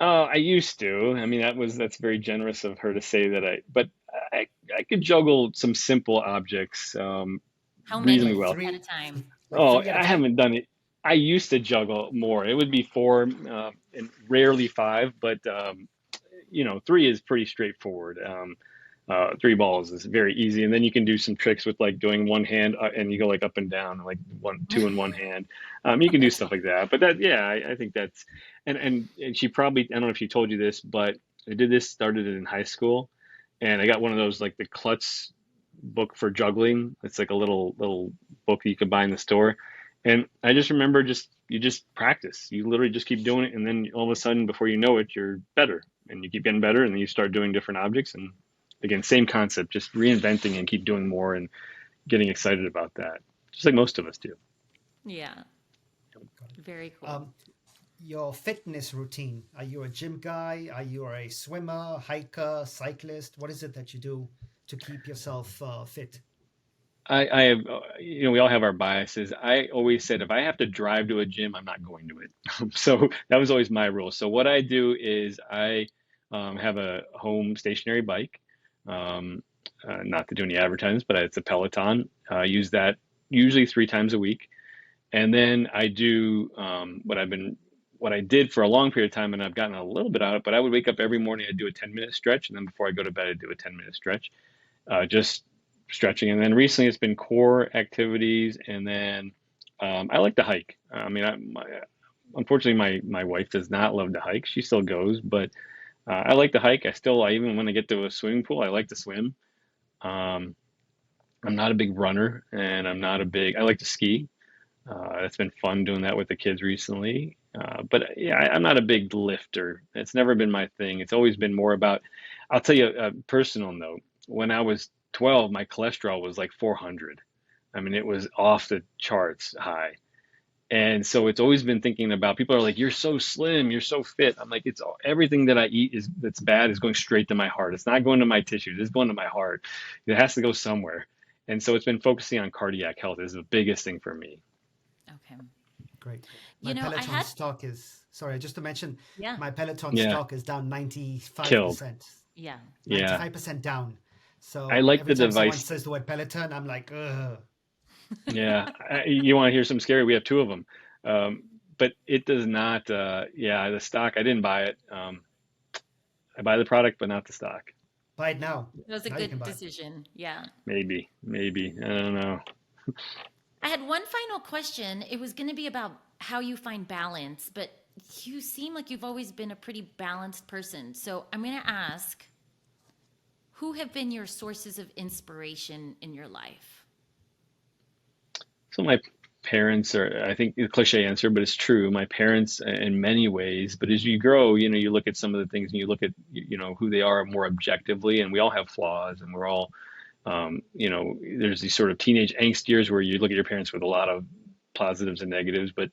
Oh, I used to. I mean, that's very generous of her to say that but I I could juggle some simple objects How reasonably Like many well. at a three, time? like Oh, three at a I time. haven't done it. I used to juggle more. It would be four, and rarely five, but three is pretty straightforward. Three balls is very easy, and then you can do some tricks with like doing one hand and you go like up and down, like one, two in one hand. You can do stuff like that. But yeah, I think that's and she probably I don't know if she told you this, but I did this started in high school, and I got one of those like the klutz book for juggling. It's like a little book you could buy in the store. And I just remember you just practice. You literally just keep doing it, and then all of a sudden, before you know it, you're better, and you keep getting better, and then you start doing different objects. And again, same concept, just reinventing and keep doing more and getting excited about that, just like most of us do. Yeah, very cool. Um, your fitness routine. Are you a gym guy? Are you a swimmer, hiker, cyclist? What is it that you do to keep yourself fit? I have, we all have our biases. I always said if I have to drive to a gym, I'm not going to it. So that was always my rule. So what I do is I have a home stationary bike. Um, Not to do any advertisements, but it's a Peloton. I use that usually 3 times a week. And then I do what I did for a long period of time, and I've gotten a little bit out of it, but I would wake up every morning, I'd do a 10-minute stretch. And then before I go to bed, I'd do a 10-minute stretch, just stretching. And then recently it's been core activities. And then I like to hike. I mean, unfortunately, my wife does not love to hike. She still goes, but I like to hike. Even when I get to a swimming pool, I like to swim. Um, I'm not a big runner, and I like to ski. It's been fun doing that with the kids recently. But yeah, I'm not a big lifter. It's never been my thing. It's always been more about, I'll tell you a personal note. When I was 12, my cholesterol was like 400. I mean, it was off the charts high. And so it's always been thinking about people are like, you're so slim, you're so fit. I'm like, everything that I eat that's bad is going straight to my heart. It's not going to my tissues, it's going to my heart. It has to go somewhere. And so it's been focusing on cardiac health is the biggest thing for me. Okay. Great. My I Peloton had, stock is, sorry, just to mention, yeah, my Peloton Yeah, stock is down killed. 95%. yeah. Yeah. 95% down. I So like every the time someone device. says the word Peloton, I'm like, ugh. Yeah. You want to hear some scary? We have two of them. Um, but it does not, yeah, the stock, I didn't buy it. I buy the product, but not the stock. Buy it now. That was a Now you can good buy it. decision. Yeah. Maybe. I don't know. I had one final question. It was going to be about how you find balance, but you seem like you've always been a pretty balanced person. So I'm going to ask, who have been your sources of inspiration in your life? So my parents are, I think, a cliche answer, but it's true. My parents in many ways, but as you grow, you look at some of the things and you look at, who they are more objectively, and we all have flaws, and we're all, there's these sort of teenage angst years where you look at your parents with a lot of positives and negatives, but,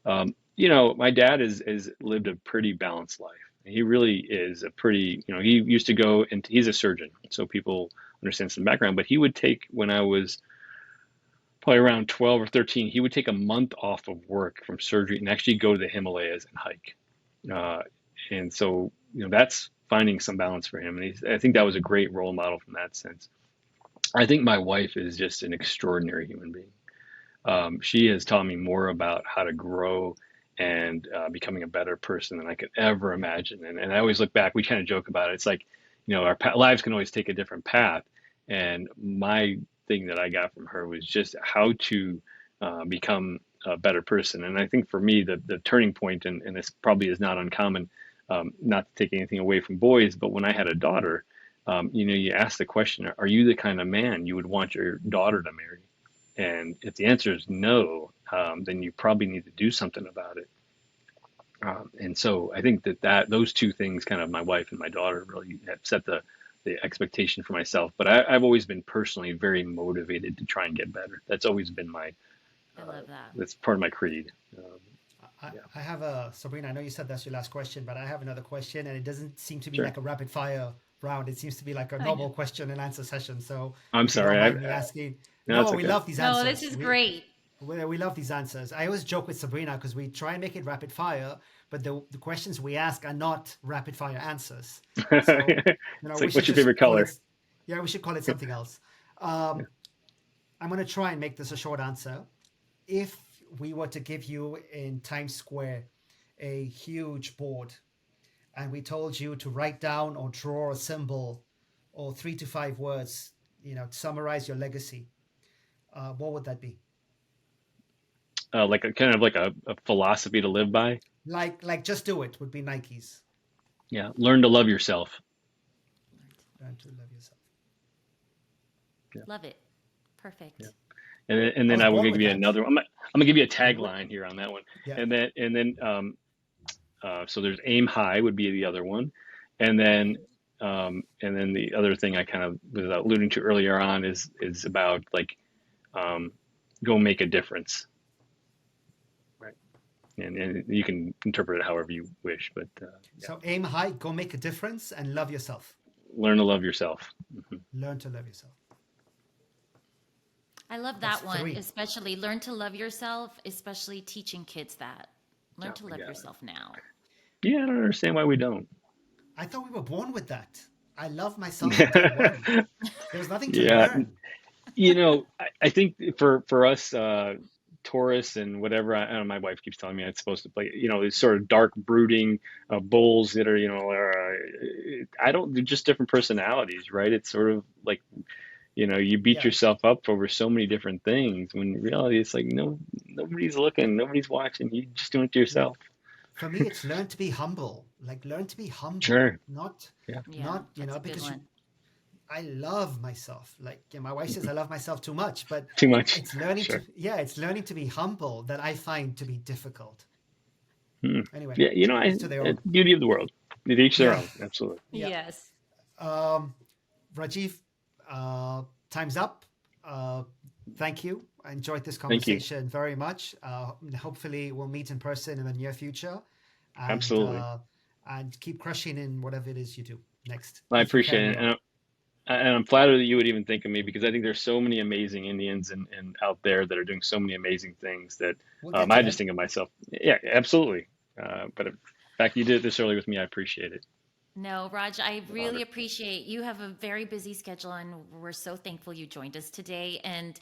my dad has lived a pretty balanced life. He really is a pretty, he used to go and he's a surgeon, so people understand some background, but he would take, when I was probably around 12 or 13, he would take a month off of work from surgery and actually go to the Himalayas and hike. And so, that's finding some balance for him. And I think that was a great role model from that sense. I think my wife is just an extraordinary human being. She has taught me more about how to grow and becoming a better person than I could ever imagine. And I always look back, we kind of joke about it. It's like, our lives can always take a different path. And my thing that I got from her was just how to become a better person. And I think for me, the turning point, and this probably is not uncommon, not to take anything away from boys, but when I had a daughter, you ask the question, are you the kind of man you would want your daughter to marry? And if the answer is no, then you probably need to do something about it. And so I think that those two things, kind of my wife and my daughter, really have set the expectation for myself. But I've always been personally very motivated to try and get better. That's always been my, I love that. that's part of my creed. I have Sabrina, I know you said that's your last question, but I have another question, and it doesn't seem to be Sure. like a rapid fire round. It seems to be like a normal question and answer session. So I'm if you sorry. don't mind me asking. No, No, it's we okay. love these answers. No, this is great. We love these answers. I always joke with Sabrina because we try and make it rapid fire, but the questions we ask are not rapid fire answers. So, It's like, what's your just favorite call color? it- yeah, we should call it something else. I'm going to try and make this a short answer. If we were to give you in Times Square a huge board and we told you to write down or draw a symbol or 3 to 5 words, to summarize your legacy, what would that be? Like a kind of like a philosophy to live by. Like just do it would be Nike's. Yeah. Learn to love yourself. Learn to love yourself. Love it. Perfect. Yeah. And then I I was will born give with you that. another. I'm gonna give you a tagline here on that one. Yeah. And then so there's aim high would be the other one, and then the other thing I kind of was alluding to earlier on is about like go make a difference. Right. And you can interpret it however you wish, but So aim high, go make a difference, and love yourself. learn to love yourself. Learn to love yourself. I love That's that one, 3. especially learn to love yourself, especially teaching kids that. Learn Oh to my love God. yourself now. Yeah, I don't understand why we don't. I thought we were born with that. I love myself from day one. There's nothing to Yeah, learn. I think for us Taurus and whatever, I don't know, my wife keeps telling me I'm supposed to play, these sort of dark brooding bulls that are, I don't, they're just different personalities, right? It's sort of like, you beat Yeah. yourself up over so many different things when in reality it's like, no, nobody's looking, nobody's watching, you just doing it to yourself. For me, it's learn to be humble. Like learn to be humble. Sure. Not, Yeah. Yeah, not that's a good because one. I love myself. Like my wife says, I love myself too much, but Too much. it's learning Sure. it's learning to be humble that I find to be difficult. Hmm. Anyway, Yeah, each to their own. it's beauty of the world. Each their Yeah. own. Absolutely. Yeah. Yes. Rajiv, time's up. Thank you. I enjoyed this Thank you. conversation very much. Hopefully, we'll meet in person in the near future. And, Absolutely. And keep crushing in whatever it is you do next. I If you appreciate carry it. on. And I'm flattered that you would even think of me because I think there's so many amazing Indians and out there that are doing so many amazing things that We'll get to I that. just think of myself. Yeah, absolutely. But in fact, you did it this early with me. I appreciate it. No, Raj, I really honor. appreciate you have a very busy schedule and we're so thankful you joined us today. And,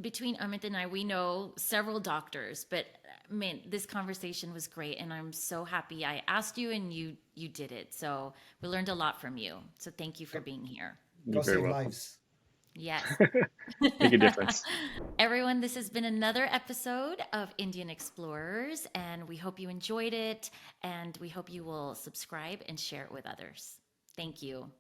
between Amit and I, we know several doctors, but man, this conversation was great and I'm so happy I asked you and you did it. So we learned a lot from you. So thank you for being here. Go You're very save welcome. lives. Yes. Make a difference. Everyone, this has been another episode of Indian Explorers, and we hope you enjoyed it, and we hope you will subscribe and share it with others. Thank you.